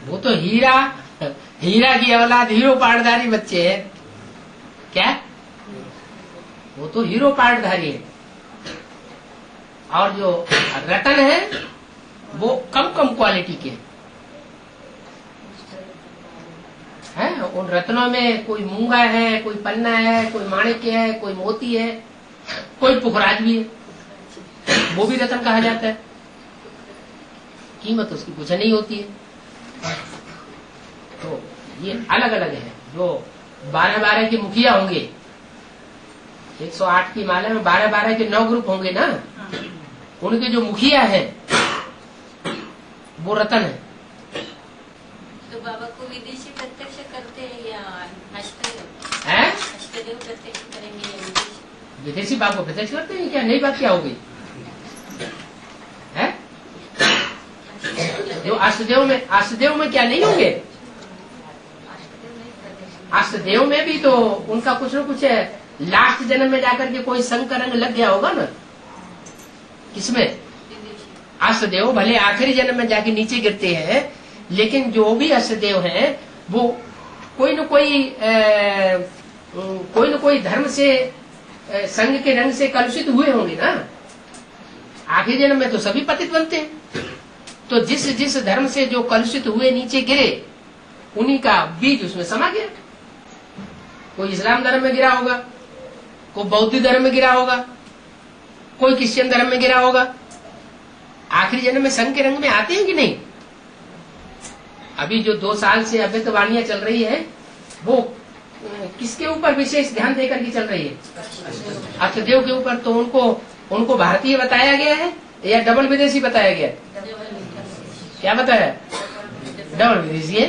वो तो हीरा, हीरा की औलाद हीरो पाटधारी बच्चे हैं। क्या? वो तो हीरो पाटधारी है। और जो रतन है वो कम कम क्वालिटी के हैं। उन रत्नों में कोई मूंगा है, कोई पन्ना है, कोई माणिक है, कोई मोती है, कोई पुखराज भी है, वो भी रतन कहा जाता है। कीमत उसकी कुछ नहीं होती है। तो ये अलग अलग है। जो 12-12 के मुखिया होंगे, 108 की माला में 12-12 के 9 ग्रुप होंगे ना, उनके जो मुखिया है वो रतन है। तो बाबा को विदेशी प्रत्यक्ष करते हैं या अष्टदेव? हैं? अष्टदेव प्रत्यक्ष करेंगे या विदेशी? विदेशी बाप को प्रत्यक्ष करते हैं क्या? नई बात क्या हो गई है? जो अष्टदेव में क्या नहीं होंगे? अष्टदेव नहीं प्रत्यक्ष। अष्टदेव में भी तो उनका कुछ न कुछ है। लास्ट जन्म में जाकर के कोई संग का रंग लग गया होगा ना। किसमें? विदेशी। अष्टदेव भले आखिरी जन्म में जाके नीचे गिरते हैं, लेकिन जो भी अष्टदेव हैं वो कोई न कोई धर्म से संग के रंग से कलुषित हुए होंगे ना। आखिरी जन्म में तो सभी पतित बनते हैं। तो जिस जिस धर्म से जो कलुषित हुए नीचे गिरे, उन्हीं का बीज उसमें समा गया। कोई इस्लाम धर्म में गिरा होगा, कोई बौद्ध धर्म में गिरा होगा, कोई क्रिश्चियन धर्म में गिरा होगा। आखिरी जन्म में संग के रंग में आते हैं कि नहीं? अभी जो 2 साल से अव्यक्त वाणियां चल रही है वो किसके ऊपर विशेष ध्यान देकर के चल रही है? अष्टदेव के ऊपर। तो उनको भारतीय बताया गया है या डबल विदेशी बताया गया है? क्या बताया? डबल विदेशी है।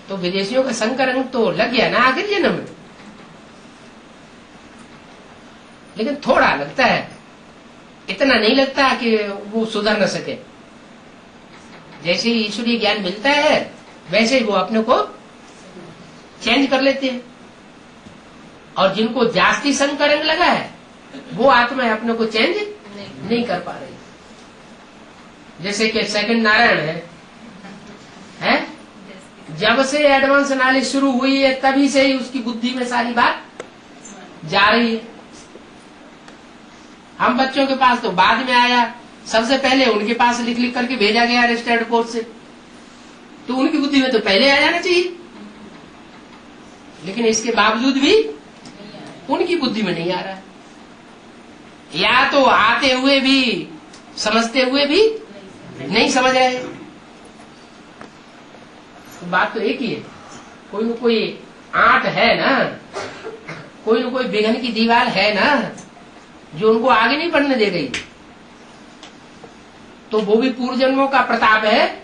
तो विदेशियों का संग का रंग तो लग गया ना आखिरी जन्म में, लेकिन थोड़ा लगता है, इतना नहीं लगता कि वो सुधर न सके। जैसे ही ईश्वरीय ज्ञान मिलता है वैसे ही वो अपने को चेंज कर लेते हैं। और जिनको जास्ती संग का रंग लगा है वो आत्मा अपने को चेंज नहीं कर पा रही। जैसे कि सेकंड नारायण है? जब से एडवांस नॉलेज शुरू हुई है तभी से ही उसकी बुद्धि में सारी बात जा रही है। हम बच्चों के पास तो बाद में आया, सबसे पहले उनके पास लिख लिख करके भेजा गया रजिस्टर्ड पोस्ट से, तो उनकी बुद्धि में तो पहले आ जाना चाहिए। लेकिन इसके बावजूद भी उनकी बुद्धि में नहीं आ रहा है, या तो आते हुए भी समझते हुए भी नहीं समझ रहे। तो बात तो एक ही है, कोई न कोई आंट है ना, कोई न कोई विघन की दीवार है ना जो उनको आगे नहीं बढ़ने दे रही। तो वो भी पूर्व जन्मों का प्रताप है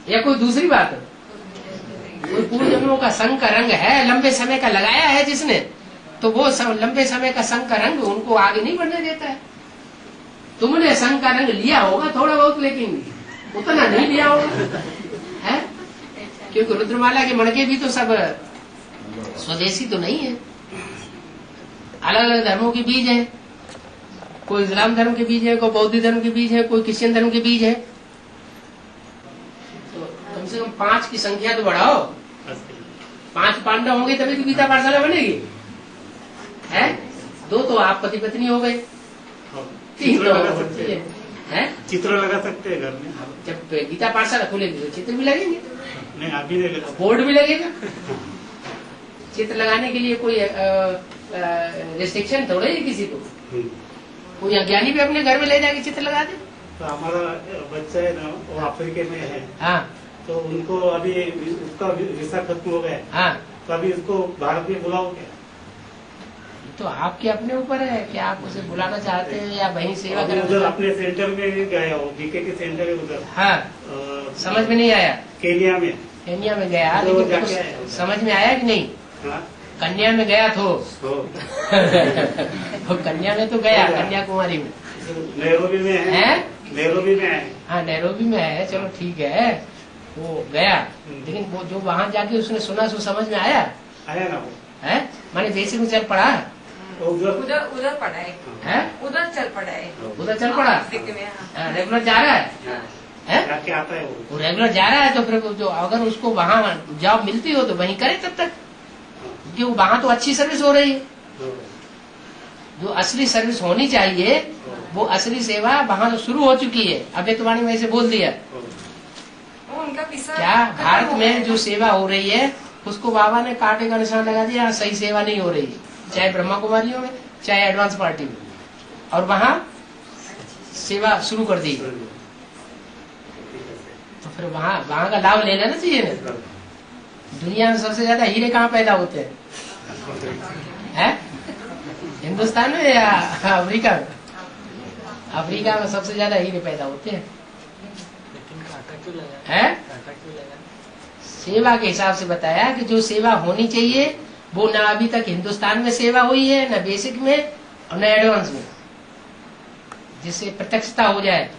या कोई दूसरी बात है? कोई पूर्व जन्मों का संग का रंग है, लंबे समय का लगाया है जिसने, तो वो लंबे समय का संग का रंग उनको आगे नहीं बढ़ने देता है। तुमने संग का रंग लिया होगा थोड़ा बहुत, लेकिन उतना नहीं लिया होगा है, क्योंकि रुद्रमाला के मणके भी तो सब स्वदेशी तो नहीं है। अलग अलग धर्मों के बीज है, कोई इस्लाम धर्म के बीज है, कोई बौद्ध धर्म के बीज है, कोई क्रिश्चियन धर्म के बीज है। तो कम से कम 5 की संख्या तो बढ़ाओ। 5 पांडव होंगे तभी तो गीता पाठशाला बनेगी है। 2 तो आप पति पत्नी हो गए, 3 है। चित्र लगा सकते हैं घर में। जब गीता पाठशाला खुलेगी तो चित्र भी लगेंगे, नहीं अभी लगेगा, बोर्ड भी लगेगा। चित्र लगाने के लिए कोई रिस्ट्रिक्शन थोड़ा ही किसी को। कोई अज्ञानी भी अपने घर में ले जाके चित्र लगा दे। तो हमारा बच्चा है ना वो अफ्रीका में है, हाँ तो उनको अभी उसका वीसा खत्म हो गया, हाँ, तो अभी उसको भारत में बुलाओ क्या? तो आपके अपने ऊपर है कि आप उसे बुलाना चाहते हैं या वहीं सेवा अभी करना उधर चाहते अपने सेंटर में गया हो, बीके के सेंटर है उधर, हैं? हाँ, समझ में नहीं आया। केनिया में। केन्या में गया, तो लेकिन जाके कुछ आया होगा। समझ में आया कि नहीं? हाँ, कन्या में गया तो तो कन्या में तो गया, कन्याकुमारी में नैरोबी में है, है। नैरोबी में है। हाँ, नैरोबी में है, चलो ठीक है, वो गया, लेकिन वो जो वहाँ जाके उसने सुना सो समझ में आया आया ना वो, है? माने बेसिक में चल पड़ा तो उधर उधर उधर पड़ा है, उधर चल पड़ा है, उधर चल पड़ा, दिल्ली में। हाँ। रेगुलर जा रहा है? जाके आता है वो रेगुलर जा रहा है, तो फिर जो अगर उसको वहाँ जॉब मिलती हो तो वहीं करे तब तक, क्योंकि वहाँ तो अच्छी सर्विस हो रही है। जो असली सर्विस होनी चाहिए वो असली सेवा वहाँ तो शुरू हो चुकी है। अभ्यर्थवाणी में ऐसे बोल दिया, वो उनका वीसा क्या भारत में जो सेवा हो रही है उसको बाबा ने कांटे का निशान लगा दिया, सही सेवा नहीं हो रही है, चाहे ब्रह्मा कुमारियों में चाहे एडवांस पार्टी में, और वहाँ सेवा शुरू कर दी। तो फिर वहाँ का लाभ ले लेना चाहिए ना। दुनिया में सबसे ज्यादा हीरे कहाँ पैदा होते हैं? हिंदुस्तान में या अफ्रीका में? अफ्रीका में सबसे ज्यादा हीरे पैदा होते हैं। सेवा के हिसाब से बताया कि जो सेवा होनी चाहिए वो ना अभी तक हिंदुस्तान में सेवा हुई है, न बेसिक में और न एडवांस में, जिससे प्रत्यक्षता हो जाए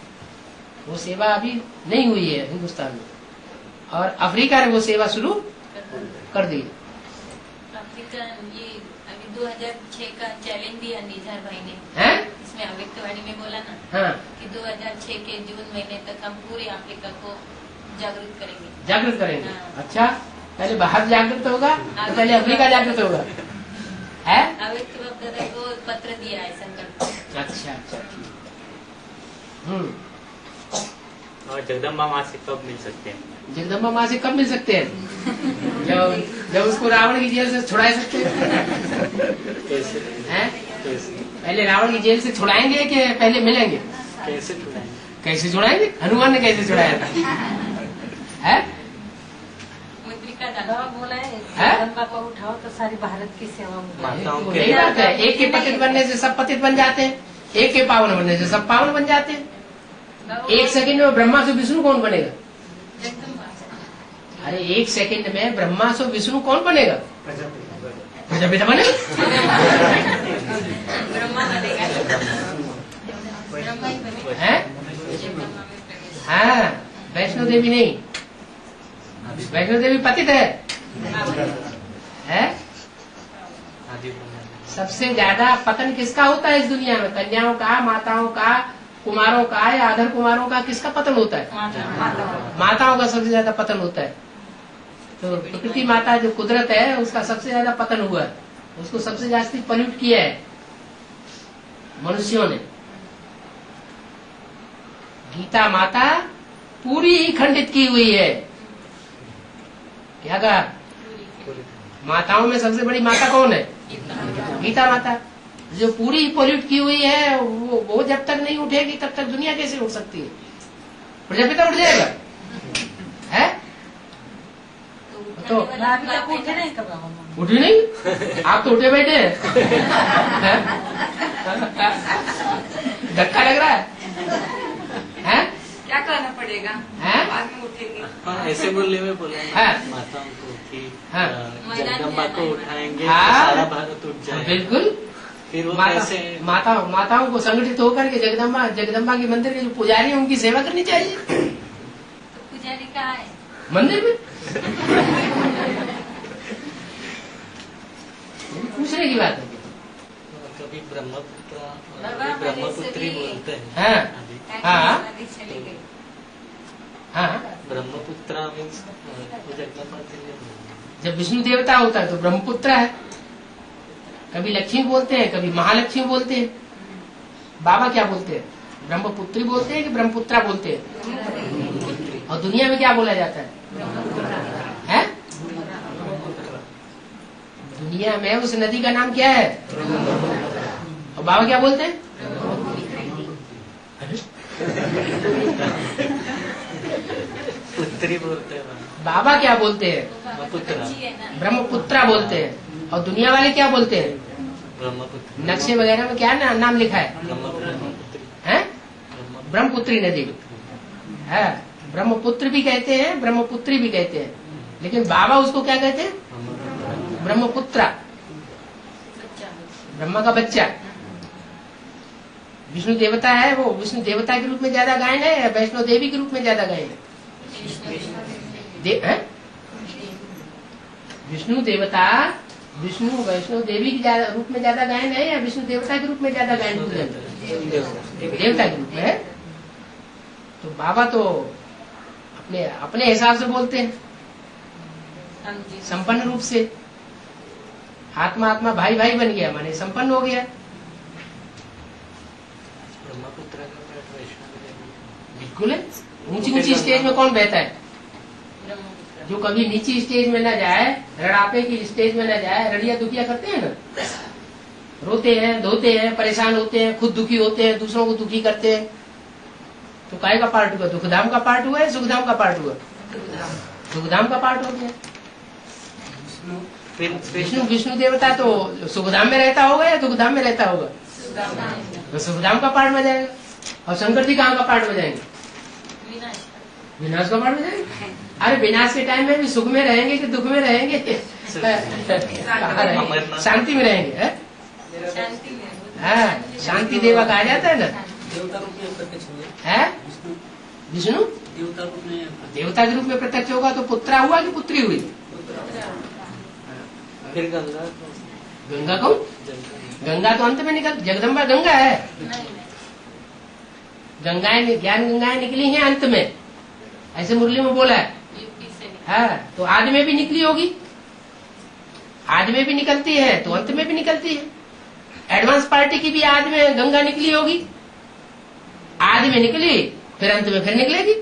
वो सेवा अभी नहीं हुई है हिंदुस्तान में, और अफ्रीका ने वो सेवा शुरू कर दी। अफ्रीका ये अभी 2006 का चैलेंज दिया निझार भाई ने, हैं? इसमें अव्यक्तवाणी में बोला ना, हाँ, कि 2006 के जून महीने तक हम पूरे अफ्रीका को जागरूक करेंगे। जागृत करेंगे। हाँ। अच्छा, पहले बाहर जागृत होगा तो पहले अफ्रीका जागृत होगा, है? अव्यक्त बाप दादा को पत्र दिया है संकल्प। अच्छा अच्छा, ठीक। और जगदम्बा माँ से कब मिल सकते हैं? जगदम्बा माँ से कब मिल सकते हैं? जब उसको रावण की जेल से छुड़ा सकते हैं? पहले रावण की जेल से छुड़ाएंगे कि पहले मिलेंगे? कैसे छुड़ाएंगे? कैसे छुड़ाएंगे? हनुमान ने कैसे छुड़ाया था? है? मुद्रिका बाबा डाला। बोला है हैं? जगदम्बा को उठाओ तो सारी भारत की सेवा में माताओं वो के यही बात है, एक के पतित बनने से सब पतित बन जाते हैं, एक के पावन बनने से सब पावन बन जाते हैं। एक सेकंड में ब्रह्मा से विष्णु कौन बनेगा? अरे एक सेकंड में ब्रह्मा से विष्णु कौन बनेगा? प्रजापिता बनेगा। ब्रह्मा बनेगा, ब्रह्मा ही बनेगा। हैं? हाँ, वैष्णो देवी नहीं, वैष्णो देवी पतित है? सबसे ज्यादा पतन किसका होता है इस दुनिया में? कन्याओं का, माताओं का, कुमारों का या अधर कुमारों का? किसका पतन होता है? माताओं का सबसे ज्यादा पतन होता है। तो प्रकृति माता जो कुदरत है उसका सबसे ज्यादा पतन हुआ है, उसको सबसे जास्ती पल्यूट किया है मनुष्यों ने। गीता माता पूरी ही खंडित की हुई है। क्या कहा? माताओं में सबसे बड़ी माता कौन है? गीता माता, जो पूरी पोल्यूट की हुई है। वो जब तक नहीं उठेगी तब तक दुनिया कैसे उठ सकती है? प्रजापिता उठ जाएगा, है? तो अभी तक उठे नहीं कब बाबा? उठी नहीं, आप तो उठे बैठे हैं। धक्का लग रहा है? क्या करना पड़ेगा? हैं? बाद में उठेंगे। हाँ, ऐसे बोलने में बोला है हाँ। माताओं को कि हाँ। जगदम्बा को उठाएंगे तो हाँ। सारा भारत उठ जाएगा। बिल्कुल। फिर वो कैसे? माताओं को संगठित होकर के जगदम्बा के मंदिर के जो पुजारी हैं उनकी सेवा करनी चाहिए। तो पुजारी कहाँ है? मंदिर में। पूछने की बात है। कभी ब्रह्मपुत्र बाबा ब्रह्मपुत्री महेश्वरी। बोलते हैं। हाँ टैक्सी हाँ। वाली चली गई। हाँ, ब्रह्मपुत्र मीन्स जगदम्बा के लिए बोलते जब विष्णु देवता होता है तो ब्रह्मपुत्र है। कभी लक्ष्मी बोलते हैं, कभी महालक्ष्मी बोलते हैं। बाबा क्या बोलते हैं? ब्रह्मपुत्री बोलते हैं कि ब्रह्मपुत्रा बोलते हैं? और दुनिया में क्या बोला जाता है? दुनिया में उस नदी का नाम क्या है? और बाबा क्या बोलते हैं? पुत्री बोलते हैं बाबा क्या बोलते हैं? ब्रह्मपुत्रा बोलते हैं। और दुनिया वाले क्या बोलते हैं? ब्रह्मपुत्र। नक्शे वगैरह में क्या नाम लिखा है? हैं? ब्रह्मपुत्री नदी है। ब्रह्मपुत्र भी कहते हैं, ब्रह्मपुत्री भी कहते हैं, लेकिन बाबा उसको क्या कहते हैं? ब्रह्मपुत्रा, ब्रह्मा का बच्चा। विष्णु देवता है, वो विष्णु देवता के रूप में ज्यादा गायन है या वैष्णो देवी के रूप में ज्यादा गायन है? विष्णु देवता, विष्णु वैष्णो देवी के रूप में ज्यादा गायन है या विष्णु देवता के रूप में ज्यादा गायन पूजन? देवता के रूप में है। तो बाबा तो अपने अपने हिसाब से बोलते हैं, संपन्न रूप से। आत्मा आत्मा भाई भाई बन गया, माने संपन्न हो गया। ब्रह्मपुत्र बिल्कुल है। ऊंची ऊंची स्टेज में कौन बहता है? जो कभी नीची स्टेज में न जाए, रड़ापे की स्टेज में न जाए। रड़िया दुखिया करते हैं ना, रोते हैं, धोते हैं, परेशान होते हैं, खुद दुखी होते हैं, दूसरों को दुखी करते हैं। तो काय का पार्ट हुआ? दुखधाम का पार्ट हुआ है, सुखधाम का पार्ट हुआ? सुखधाम का पार्ट हो गया। विष्णु देवता तो सुखधाम में रहता होगा या दुखधाम में रहता होगा? तो सुखधाम का पार्ट में जाएगा। और शंकर जी कहाँ का पार्ट में जाएंगे? विनाश का पार्ट में जाएंगे। अरे विनाश के टाइम में भी सुख में रहेंगे कि दुख में रहेंगे? शांति में रहेंगे है? हाँ, शांति देवा कहा जाता है ना। है विष्णु देवता के रूप में प्रत्यक्ष होगा तो पुत्रा हुआ कि पुत्री हुई? फिर गंगा। गंगा कौन? गंगा तो अंत में निकल, जगदम्बा गंगा है। गंगाएं, ज्ञान गंगाएं निकली हैं अंत में, ऐसे मुरली में बोला है। हाँ, तो आज में भी निकली होगी, आज में भी निकलती है तो अंत में भी निकलती है। एडवांस पार्टी की भी आज में गंगा निकली होगी, आज में निकली फिर अंत में फिर निकलेगी।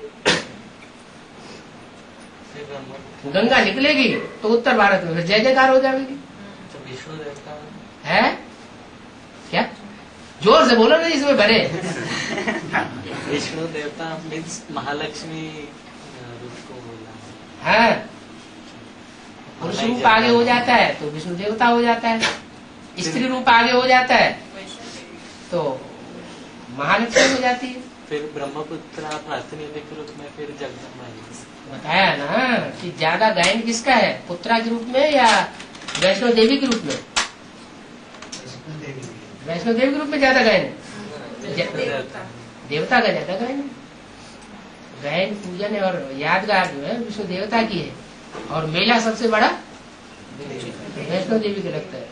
गंगा निकलेगी तो उत्तर भारत में फिर जय जयकार हो जाएगी। तो विष्णु देवता है क्या? जोर से बोलो ना, इसमें भरे। विष्णु देवता मीन्स महालक्ष्मी रूप को बोला। हाँ, पुरुष रूप आगे हो जाता है तो विष्णु देवता हो जाता है, स्त्री रूप आगे हो जाता है तो महालक्ष्मी हो जाती है। फिर ब्रह्मपुत्र प्रातिनिधिक रूप में फिर जगदम्बा। बताया ना कि ज्यादा गायन किसका है, पुत्रा के रूप में या वैष्णो देवी के रूप में? वैष्णो देवी के रूप में ज्यादा गायन है, देवता का ज्यादा गायन है। गायन पूजन है और यादगार जो है विष्णु देवता की है, और मेला सबसे बड़ा वैष्णो देवी का लगता है।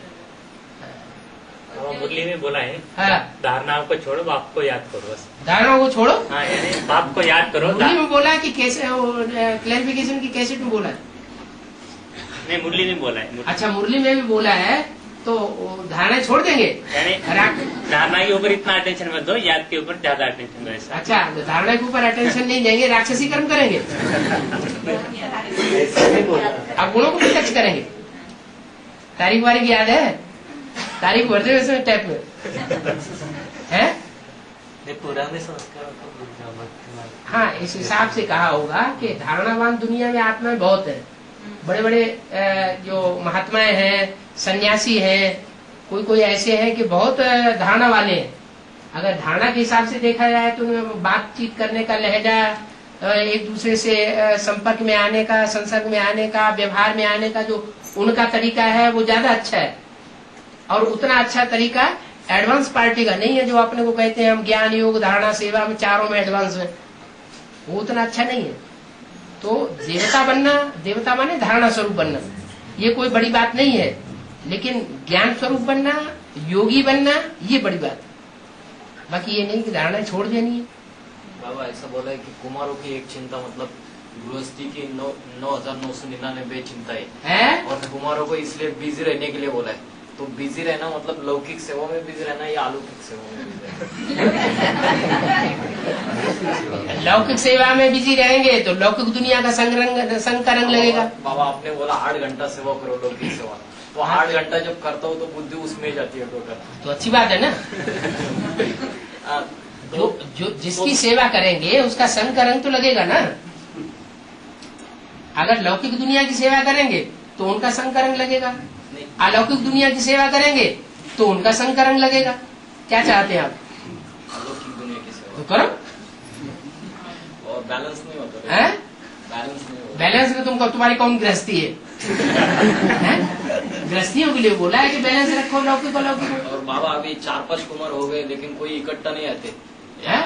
मुरली में बोला है, हाँ, धारणाओं को छोड़ो, बाप को याद करो। बस धारणाओं को छोड़ो, हाँ, यानी बाप को याद करो। मुरली में बोला है कि कैसे क्लैरिफिकेशन की कैसेट में बोला है? नहीं, मुरली में बोला है। अच्छा, मुरली में भी बोला है तो धारणा छोड़ देंगे, यानी धारणा के ऊपर इतना अटेंशन मत दो, याद के ऊपर ज्यादा अटेंशन दो। ऐसा अच्छा, तो धारणा के ऊपर अटेंशन नहीं देंगे, राक्षसी कर्म करेंगे, अब गुणों को प्रत्यक्ष करेंगे। तारीख वारीख याद है? तारीख भरते हुए इसमें टैप में है। पुराने संस्कार। हाँ, इस हिसाब से कहा होगा कि धारणावान दुनिया में आत्माएं बहुत है। बड़े बड़े जो महात्माएं हैं, सन्यासी हैं, कोई कोई ऐसे हैं कि बहुत धारणा वाले हैं। अगर धारणा के हिसाब से देखा जाए तो उनमें बातचीत करने का लहजा, एक दूसरे से संपर्क में आने का, संसर्ग में आने का, व्यवहार में आने का जो उनका तरीका है वो ज्यादा अच्छा है। और उतना अच्छा तरीका एडवांस पार्टी का नहीं है जो अपने को कहते हैं हम ज्ञान योग धारणा सेवा में चारों में एडवांस है, वो उतना अच्छा नहीं है। तो देवता बनना, देवता माने धारणा स्वरूप बनना, ये कोई बड़ी बात नहीं है, लेकिन ज्ञान स्वरूप बनना, योगी बनना, ये बड़ी बात है। बाकी ये नहीं कि धारणा छोड़ देनी है। बाबा ऐसा बोला है कि कुमारों की एक चिंता मतलब गृहस्थी की 9,999 चिंताएं है, और कुमारों को इसलिए बिजी रहने के लिए बोला है। तो बिजी रहना मतलब लौकिक सेवा में बिजी रहना या अलौकिक सेवा में बिजी रहना? लौकिक सेवा में बिजी रहेंगे तो लौकिक दुनिया का संग का रंग लगेगा। बाबा आपने बोला 8 घंटा सेवा करो लौकिक सेवा, तो 8 घंटा जब करता हूँ तो बुद्धि उसमें जाती है टोटल। तो अच्छी बात है ना। जो जिसकी सेवा करेंगे उसका संग का रंग तो लगेगा ना। अगर लौकिक दुनिया की सेवा करेंगे तो उनका संग का रंग लगेगा, अलौकिक दुनिया की सेवा करेंगे तो उनका संग का रंग लगेगा। क्या चाहते हैं आप? अलौकिक दुनिया की सेवा तो करो। और बैलेंस नहीं होता है? बैलेंस नहीं होता। बैलेंस में तुमको तुम्हारी कौन गृहस्थी है? गृहस्थियों के लिए बोला है कि बैलेंस रखो लौकिक अलौकिक। और बाबा अभी 4-5 कुमार हो गए लेकिन कोई इकट्ठा नहीं आते,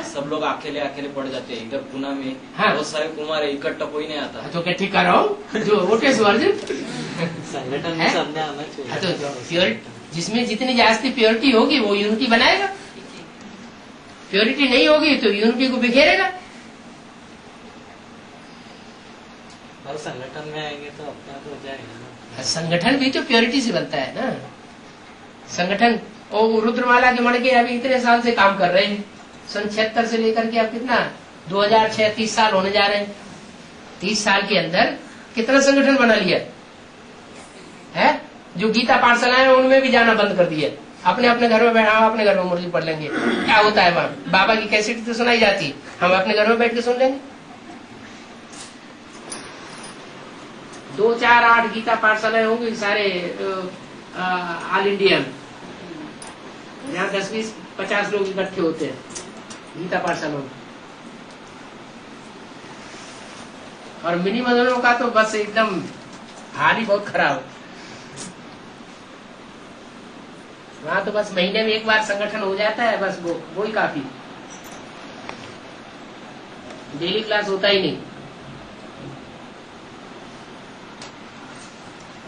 सब लोग अकेले अकेले पड़ जाते हैं। इधर पुणे में बहुत सारे कुमार है, इकट्ठा कोई नहीं आता। तो क्या ठीक कर रहा हूँ जो वोटे अर्जुन संगठन में सामने आना चाहिए। तो प्योरिटी जिसमें जितनी जास्ती प्योरिटी होगी वो यूनिटी बनाएगा, प्योरिटी नहीं होगी तो यूनिटी को बिखेरेगा। और संगठन में आएंगे तो अपने आप हो जाएगा ना। संगठन भी तो प्योरिटी से बनता है ना। संगठन और रुद्रमाला के मण के अभी इतने साल से काम कर रहे हैं, सन 76 से लेकर के अब कितना 2006 30 साल होने जा रहे हैं। 30 साल के अंदर कितना संगठन बना लिया है। जो गीता पाठशाला है उनमें भी जाना बंद कर दिया, अपने अपने घर में बैठा, अपने घर में मुरली पढ़ लेंगे। क्या होता है वहाँ? बाबा की कैसेट तो सुनाई जाती, हम अपने घर में बैठ के सुन लेंगे। 2-4-8 गीता पाठशालाएं होंगी सारे ऑल इंडिया में, यहाँ 10-20-50 लोग इकट्ठे होते हैं गीता पाठशाला में। और मिनी मंदिरों का तो बस एकदम हाल ही बहुत खराब। वहाँ तो बस महीने में एक बार संगठन हो जाता है, बस वो ही काफी। डेली क्लास होता ही नहीं।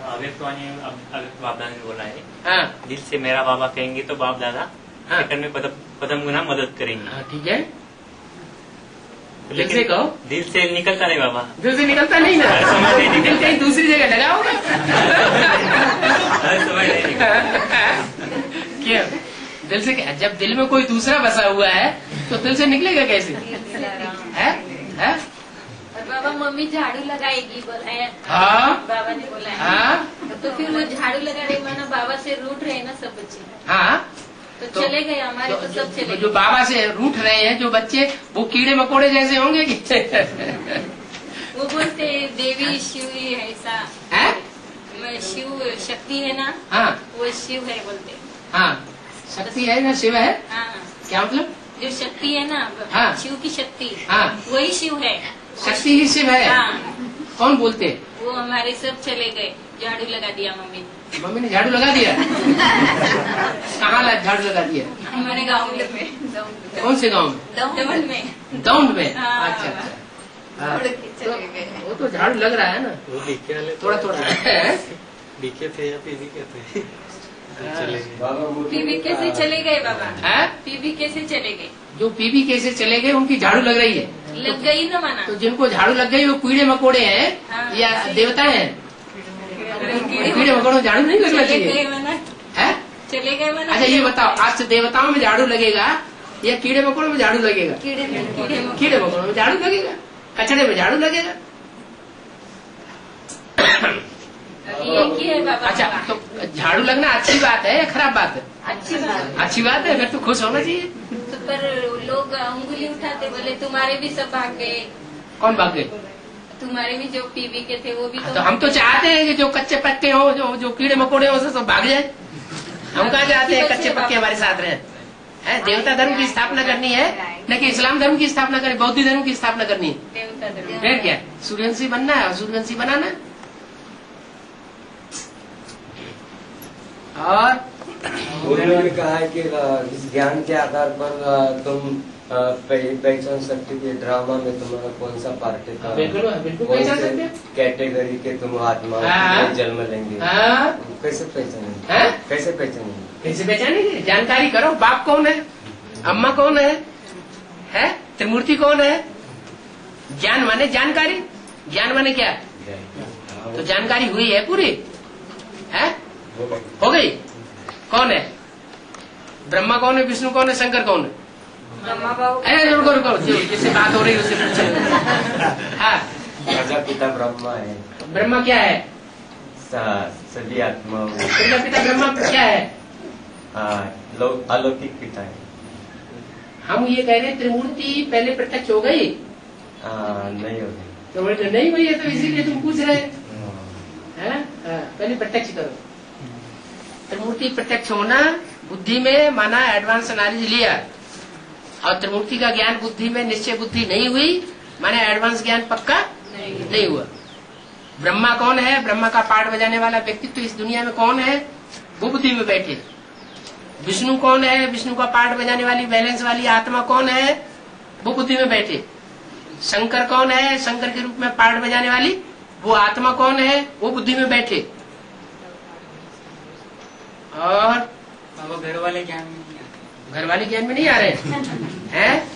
बाप दादा ने बोला है, हाँ दिल से मेरा बाबा कहेंगे तो बाप दादा सेकंड में कदम गुना मदद करेंगे। हाँ ठीक है, दिल से कहो। दिल से निकलता नहीं बाबा, दिल से निकलता नहीं ना, समझ नहीं दिल कहीं दूसरी जगह लगा होगा। समझ नहीं निकलता। क्यों? दिल से क्या? जब दिल में कोई दूसरा बसा हुआ है तो दिल से निकलेगा कैसे? है? और बाबा मम्मी झाड़ू लगाएगी बोला है। हाँ बाबा ने बोला है। हाँ तो फिर वो झाड़ू लगा रही माना बाबा से रूठ रहे ना सब बच्चे, हाँ तो चले गए हमारे, तो सब चले जो गए। बाबा से रूठ रहे हैं जो बच्चे, वो कीड़े मकोड़े जैसे होंगे कि वो बोलते देवी शिव ही है ऐसा है? शिव शक्ति है ना, हाँ वो शिव है बोलते। हाँ शक्ति है ना, शिव है। हाँ क्या मतलब? जो शक्ति है ना, हाँ। शिव की शक्ति, हाँ वही शिव है। शक्ति ही शिव है। हाँ। कौन बोलते? वो हमारे सब चले गए, झाड़ू लगा दिया मम्मी। मम्मी ने झाड़ू लगा दिया? कहाँ झाड़ू लगा दिया? हमारे गाँव में। कौन से गाँव में? दौंड में। दौंड में? हाँ। अच्छा अच्छा। हाँ, वो तो झाड़ू लग रहा है ना वो बीके वाले थोड़ा थोड़ा। बीके थे या पीवी के थे? चले गए। पीवी कैसे चले गए बाबा? है? पीवी कैसे चले गए? जो पीवी कैसे चले गए उनकी झाड़ू लग रही है। लग गई ना माना। तो जिनको झाड़ू लग गई वो कीड़े मकोड़े हैं हाँ। या देवता हैं? कीड़े मकोड़ों में झाड़ू नहीं लगना चले गए चाहिए माना। है? चले गए माना। अच्छा ये बताओ, आज से देवताओं में झाड़ू लगेगा या कीड़े मकोड़ों में झाड़ू लगेगा? कीड़े मकोड़ों में झाड़ू लगेगा, कचड़े में झाड़ू लगेगा। एक ही है बाबा। अच्छा तो झाड़ू लगना अच्छी बात है या खराब बात है? अच्छी बात। अच्छी बात है, फिर तो खुश होना चाहिए। तो पर लोग उंगली उठाते बोले तुम्हारे भी सब भाग गए। कौन भाग गए? तुम्हारे भी जो पीवी के थे वो भी तो हम तो चाहते हैं कि जो कच्चे पक्के हो, जो कीड़े मकोड़े हो सब भाग जाए। हम कहाँ चाहते हैं कच्चे पक्के हमारे साथ रहे? है देवता धर्म की स्थापना करनी है न कि इस्लाम धर्म की स्थापना करनी, बौद्ध धर्म की स्थापना करनी है। देवता धर्म। फिर क्या सूर्यवंशी बनना है और सूर्यवंशी बनाना है। और उन्होंने कहा है कि इस ज्ञान के आधार पर तुम पहचान सकते कि ड्रामा में तुम्हारा कौन सा पार्ट है, बिल्कुल बिल्कुल कौन पहचान से सकते हैं। कैटेगरी के तुम आत्मा हाँ। जन्म लेंगे, हाँ। कैसे पहचानेंगे? हाँ? कैसे पहचानेंगे? कैसे पहचानेंगे? जानकारी करो, बाप कौन है, अम्मा कौन है त्रिमूर्ति कौन है। ज्ञान माने जानकारी, ज्ञान माने क्या? तो जानकारी हुई है पूरी है, हो गई। कौन है? ब्रह्मा कौन है, विष्णु कौन है, शंकर कौन है? ब्रह्मा बाबू। रुको रुको, जिससे बात हो रही है उससे पूछे। हाँ प्रजापिता ब्रह्मा है। ब्रह्मा क्या है? सभी आत्मा प्रजापिता ब्रह्मा क्या है? अलौकिक पिता है। हम ये कह रहे हैं त्रिमूर्ति पहले प्रत्यक्ष हो गई? नहीं होगी। तो बोले नहीं हुई है, तो इसीलिए तुम पूछ रहे हैं। पहले प्रत्यक्ष करो। त्रिमूर्ति प्रत्यक्ष होना बुद्धि में माना एडवांस नॉलेज लिया, और त्रिमूर्ति का ज्ञान बुद्धि में निश्चय बुद्धि नहीं हुई माने एडवांस ज्ञान पक्का नहीं हुआ। ब्रह्मा कौन है? ब्रह्मा का पाठ बजाने वाला व्यक्तित्व इस दुनिया में कौन है? वो बुद्धि में बैठे। विष्णु कौन है? विष्णु का पाठ बजाने वाली बैलेंस वाली आत्मा कौन है? वो बुद्धि में बैठे। शंकर कौन है? शंकर के रूप में पाठ बजाने वाली वो आत्मा कौन है? वो बुद्धि में बैठे। और घर वाले ज्ञान में नहीं आते। घर वाले ज्ञान में नहीं आ रहे हैं?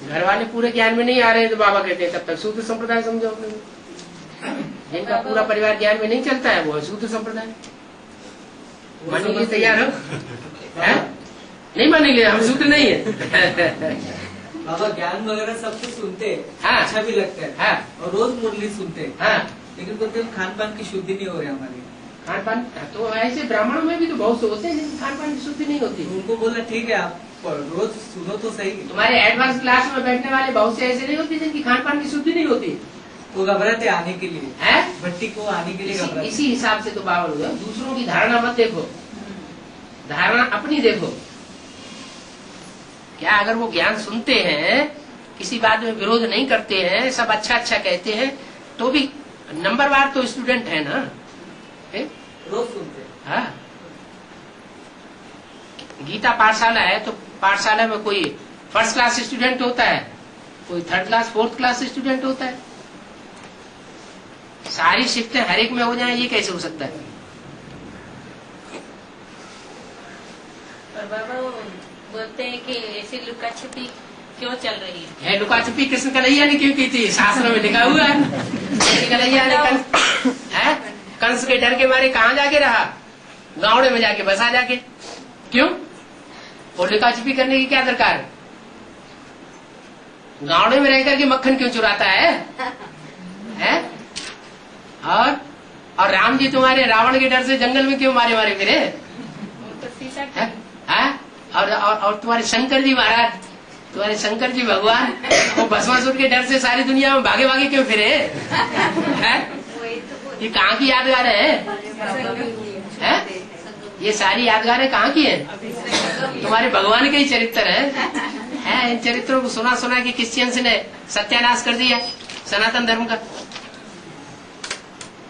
घर वाले पूरे ज्ञान में नहीं आ रहे हैं, तो बाबा कहते हैं तब तक शूद्र संप्रदाय समझो अपने। जिनका पूरा परिवार ज्ञान में नहीं चलता है वो है शूद्र संप्रदाय। मानने के लिए तैयार हो? नहीं मानने के लिए, हम शूद्र नहीं है। बाबा ज्ञान वगैरह सब कुछ सुनते हैं, हाँ। अच्छा भी लगता है, हाँ। और रोज मुरली सुनते हैं, हाँ। लेकिन बोलते खान पान की शुद्धि नहीं हो रही हमारी। खान पान तो ऐसे ब्राह्मणों में भी तो बहुत से होते हैं जिनकी खान पान की शुद्धि नहीं होती। उनको बोला ठीक है आप रोज सुनो तो सही। तुम्हारे एडवांस क्लास में बैठने वाले बहुत से ऐसे नहीं होते जिनकी खान पान की शुद्धि नहीं होती। वो घबराते आने के लिए है, भट्टी को आने के लिए घबराते। इसी हिसाब से तो बाबा हुआ। दूसरों की धारणा मत देखो, धारणा अपनी देखो। क्या अगर वो ज्ञान सुनते हैं, किसी बात में विरोध नहीं करते हैं, सब अच्छा अच्छा कहते हैं, तो भी नंबरवार तो स्टूडेंट है ना, रोज सुनते। हाँ, गीता पाठशाला है तो पाठशाला में कोई फर्स्ट क्लास स्टूडेंट होता है, कोई third class fourth class student होता है। सारी शिफ्टें हर एक में हो जाए, ये कैसे हो सकता है? और बाबा वो बोलते हैं कि ऐसी लुका छिपी क्यों चल रही है? लुका छिपी कृष्ण कन्हैया ने क्यों की थी? शास्त्रों में लिखा हुआ है। कृष्ण कन्हैया ने कंस के डर के मारे कहाँ जाके रहा? गावड़े में जाके बसा जाके। क्यों? वो लुका छिपी करने की क्या दरकार है? गावड़े में रहकर के मक्खन क्यों चुराता है? और राम जी तुम्हारे रावण के डर से जंगल में क्यों मारे मारे फिरे? और तुम्हारे शंकर जी महाराज, तुम्हारे शंकर जी भगवान, वो भस्मासुर के डर से सारी दुनिया में भागे भागे क्यों फिरे? ये कहाँ की यादगार है? ये सारी यादगारें कहाँ की है? तुम्हारे भगवान के ही चरित्र है। इन चरित्रों को सुना सुना के क्रिश्चियंस ने सत्यानाश कर दिया सनातन धर्म का।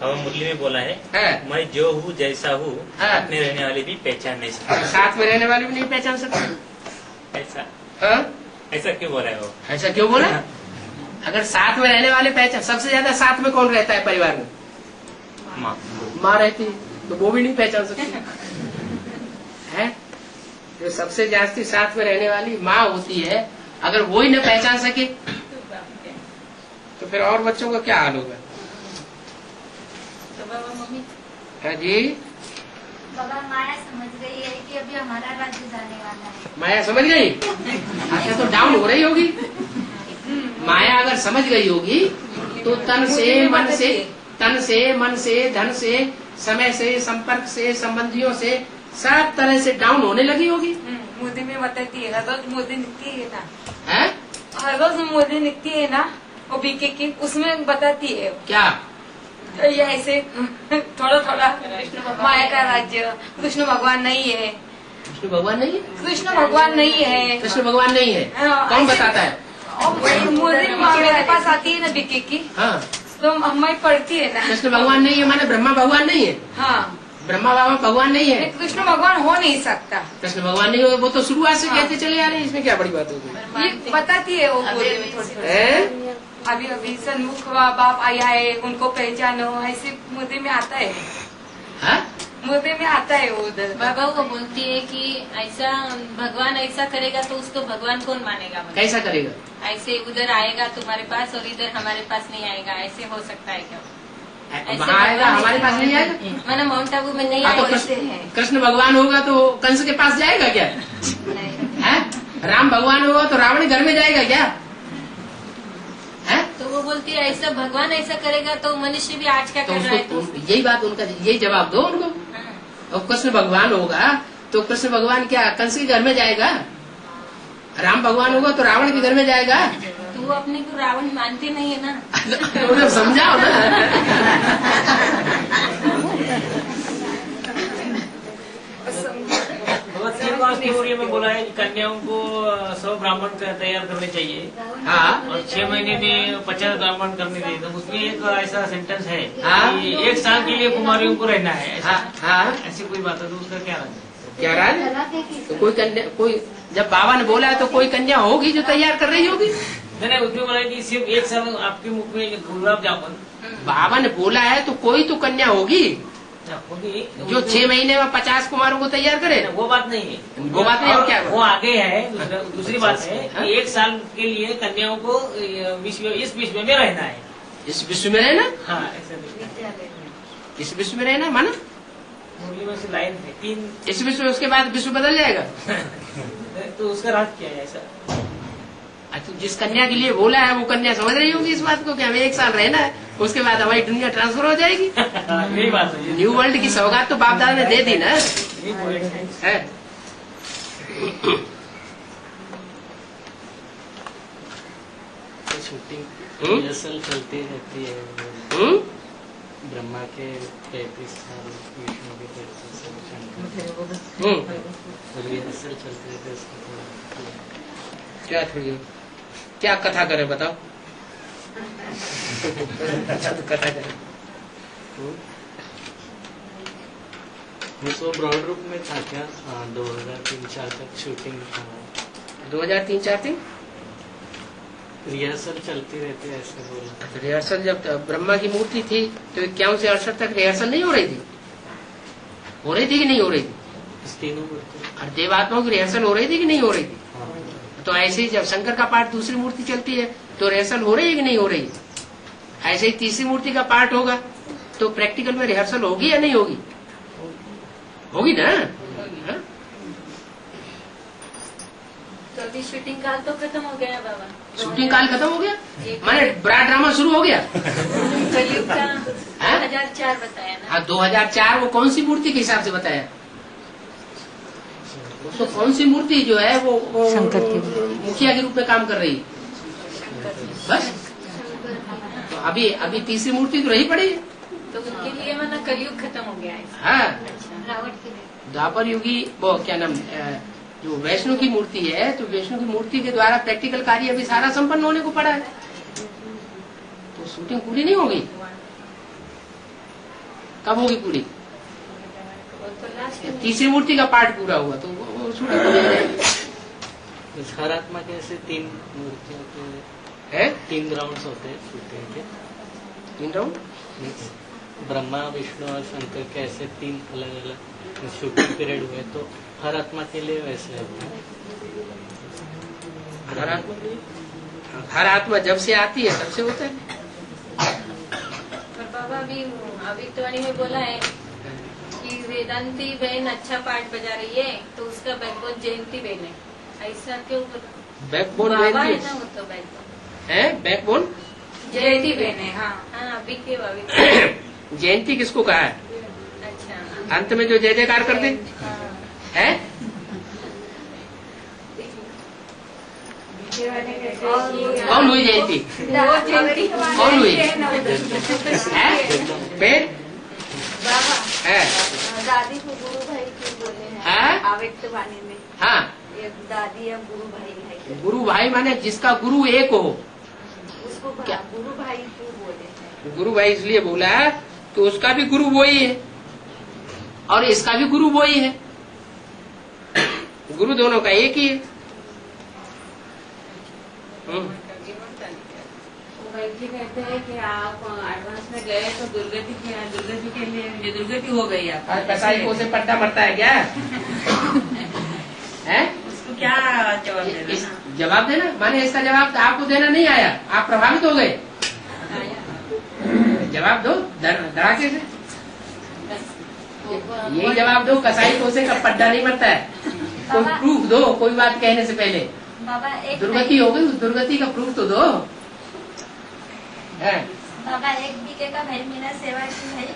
मुरली में बोला है, मैं जो हूँ जैसा हूँ, अपने रहने वाले भी पहचान नहीं सकते। साथ में रहने वाले भी नहीं पहचान सकते। ऐसा क्यों बोला है वो? ऐसा क्यों बोला? अगर साथ में रहने वाले पहचान, सबसे ज्यादा साथ में कौन रहता है परिवार में? माँ रहती, तो वो भी नहीं पहचान सकती है। जो सबसे ज्यादा साथ में रहने वाली माँ होती है, अगर वो ही न पहचान सके तो फिर और बच्चों का क्या हाल होगा? तो बाबा मम्मी है जी, बाबा माया समझ गई है कि अभी हमारा राज्य जाने वाला है। माया समझ गई? अच्छा, तो डाउन हो रही होगी। माया अगर समझ गई होगी तो तन से मन से धन से समय से संपर्क से संबंधियों से सब तरह से डाउन होने लगी होगी। मोदी में बताती है, हर रोज मोदी निकती है ना, है? हर रोज मोदी निकती है ना, वो बीके की उसमें बताती है क्या? ये ऐसे थोड़ा थोड़ा माया का राज्य, कृष्ण भगवान नहीं है। कृष्ण भगवान नहीं है? कृष्ण भगवान नहीं है। कृष्ण भगवान नहीं है, कौन बताता है? मोदी मेरे पास आती है ना बीके की, हाँ, तो अम्मा पढ़ती है ना। कृष्ण भगवान नहीं है माने ब्रह्मा भगवान नहीं है? हाँ, ब्रह्मा बाबा भगवान नहीं है। कृष्ण भगवान हो नहीं सकता। कृष्ण भगवान नहीं हो, वो तो शुरुआत से कहते चले आ रहे हैं, इसमें क्या बड़ी बात होगी? ये बताती है वो थोड़ी। अभी अभी सन्मुख बाप आया है, उनको पहचानो, ऐसे मुद्दे में आता है। मुद्दे में आता है वो उधर। बाबा वो बोलती है कि ऐसा भगवान ऐसा करेगा तो उसको भगवान कौन मानेगा? कैसा करेगा? ऐसे उधर आएगा तुम्हारे पास और इधर हमारे पास नहीं आएगा, ऐसे हो सकता है क्या? वहाँ आएगा हमारे पास नहीं आएगा? मैंने माउंट आबू में नहीं तो कृष्ण भगवान होगा तो कंस के पास जाएगा क्या? राम भगवान होगा तो रावण घर में जाएगा क्या? तो वो बोलती है ऐसा भगवान ऐसा करेगा तो मनुष्य भी आज क्या कर रहा है? तो यही बात उनका, यही जवाब दो उनको। और कृष्ण भगवान होगा तो कृष्ण भगवान क्या कंस के घर में जाएगा? राम भगवान होगा तो रावण के घर में जाएगा। तू अपने को रावण मानती नहीं है ना। तो समझाओ ना। भगवत में बोला है कि कन्याओं को 100 ब्राह्मण तैयार करने चाहिए। हाँ। और 6 महीने में 50 ब्राह्मण करने चाहिए। तो उसमें एक ऐसा सेंटेंस है हाँ? कि 1 साल के लिए कुमारियों को रहना है। हाँ। ऐसी कोई बात है तो उसका क्या राज? क्या राज? तो कोई कन्या, कोई जब बाबा ने बोला है तो कोई कन्या होगी जो तैयार कर रही होगी। नहीं, उसमें बोला कि सिर्फ 1 साल आपके मुख में गुलाब जामुन। बाबा ने बोला है तो कोई तो कन्या होगी जो 6 महीने में 50 कुमारों को तैयार करे। वो बात नहीं है, वो बात नहीं। और क्या वो आगे है। दूसरी बात है कि 1 साल के लिए कन्याओं को इस विश्व में रहना है। इस विश्व में रहना? हाँ, ऐसा इस विश्व में रहना माना मुरली में से लाइन है 3। इस विश्व, उसके बाद विश्व बदल जाएगा। तो उसका राज क्या है ऐसा? अच्छा, जिस कन्या के लिए बोला है वो कन्या समझ रही होगी इस बात को कि हमें 1 साल रहना है, उसके बाद हमारी दुनिया ट्रांसफर हो जाएगी। यही बात है। न्यू वर्ल्ड की सौगात तो बाप दादा ने दे दी ना। है शूटिंग रिहर्सल चलती रहती है। ब्रह्मा के 33 साल, विष्णु के 33 साल, शंकर रिहर्सल चलती रहती है। क्या थोड़ी क्या कथा करे बताओ। अच्छा तो कथा करे। वो ब्रॉड रूप में था क्या? 2003-04 तक शूटिंग था। 2003-04 तक रिहर्सल चलती रहती है ऐसे बोला। रिहर्सल जब ब्रह्मा की मूर्ति थी तो 51 से 68 तक रिहर्सल नहीं हो रही थी? हो रही थी कि नहीं हो रही थी? तीनों मूर्ति और देवात्माओं की रिहर्सल हो रही थी कि नहीं हो रही थी? तो ऐसे ही जब शंकर का पाठ दूसरी मूर्ति चलती है तो रिहर्सल हो रही है कि नहीं हो रही है? ऐसे ही तीसरी मूर्ति का पाठ होगा तो प्रैक्टिकल में रिहर्सल होगी या नहीं होगी? होगी ना। तो अभी शूटिंग काल तो खत्म हो गया बाबा। शूटिंग काल खत्म हो गया माने बड़ा ड्रामा शुरू हो गया। कलयुग का 2004 बताया ना। हाँ, 2004 वो कौन सी मूर्ति के हिसाब से बताया? तो कौन सी मूर्ति जो है वो मुखिया के रूप में काम कर रही है बस। तो अभी तीसरी मूर्ति तो रही पड़ी। तो उनके लिए माना कलयुग खत्म हो गया है। हाँ, द्वापर युगी वो क्या नाम जो वैष्णु की मूर्ति है तो वैष्णु की मूर्ति के द्वारा प्रैक्टिकल कार्य अभी सारा संपन्न होने को पड़ा है। तो शूटिंग पूरी नहीं होगी। कब होगी पूरी? तीसरी मूर्ति का पार्ट पूरा हुआ तो वो शूटिंग पूरी हो जाएगी। हर आत्मा के ऐसे 3 मूर्तियों के है 3 राउंड्स होते हैं शूटिंग के। 3 राउंड? ब्रह्मा, विष्णु और शंकर के ऐसे 3 अलग अलग शूटिंग पीरियड हुए तो हर आत्मा के लिए वैसे होता है। हर आत्मा जब से आती है तब से होता है। पर बाबा अभी तो में बोला है कि वेदांती बहन अच्छा पाठ बजा रही है तो उसका बैकबोन जयंती बहन है। ऐसा क्यों बोला? बैकबोन बाबा है ना वो तो बैकबोन है। बैकबोन जयंती बहन है। हाँ अभी के जयंती किसको कहा है? अच्छा, अंत में जो जय जयकार करते है। कौन हुई जयंती? कौन हुई है? फिर है दादी को गुरु भाई क्यों बोले हैं आव्यक्त वाणी में? हाँ, दादी या गुरु भाई है। गुरु भाई माने जिसका गुरु एक हो उसको क्या गुरु भाई क्यों बोले हैं? गुरु भाई इसलिए बोला है तो उसका भी गुरु वही है और इसका भी गुरु वही है। गुरु दोनों का एक ही है। जी कहते हैं कि आप एडवांस में गए तो दुर्गति के लिए दुर्गति हो गई आप। कसाई को से पट्टा मरता है क्या? है उसको क्या जवाब देना? जवाब देना माने इसका जवाब आपको देना नहीं आया, आप प्रभावित हो गए। जवाब दो धड़ाके से। यही जवाब दो, कसाई कोसे का पट्टा नहीं मरता है। कोई प्रूफ दो, कोई बात कहने से पहले। दुर्गति हो गई, उस दुर्गति का प्रूफ तो दो। बाबा 1 बीघे का भैरमीना सेवा की है।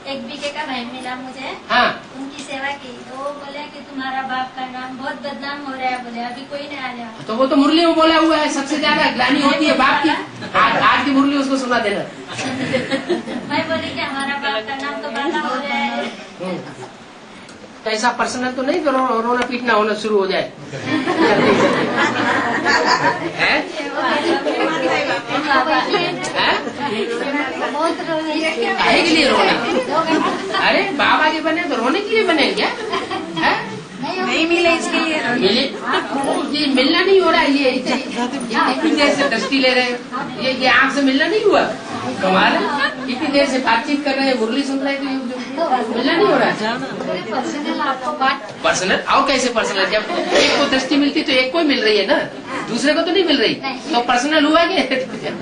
एक बीके का बहन मिला मुझे। हाँ। उनकी सेवा की तो वो बोले कि तुम्हारा बाप का नाम बहुत बदनाम हो रहा है। बोले अभी कोई नहीं आया। तो वो तो मुरली में बोला हुआ है, सबसे ज्यादा ग्लानि होती है बाप की। आज की मुरली उसको सुना देना। मैं बोली कि हमारा बाप का नाम तो बड़ा हो रहा है। तो ऐसा पर्सनल तो नहीं करो, रोना पीटना होना शुरू हो जाए। काहे के लिए रोना? अरे बाबा के बने तो रोने के लिए बने क्या? नहीं मिले इसके लिए मिले, ये मिलना नहीं हो रहा है। ये इतनी देर से दृष्टि ले रहे हैं, ये आँख से मिलना नहीं हुआ। कमाल है, इतनी देर से बातचीत कर रहे हैं, मुरली सुन रहे हैं, तो मिलना नहीं हो रहा है। पर्सनल आओ कैसे पर्सनल? जब एक को दृष्टि मिलती तो एक को ही मिल रही है ना, दूसरे को तो नहीं मिल रही। तो पर्सनल हुआ क्या?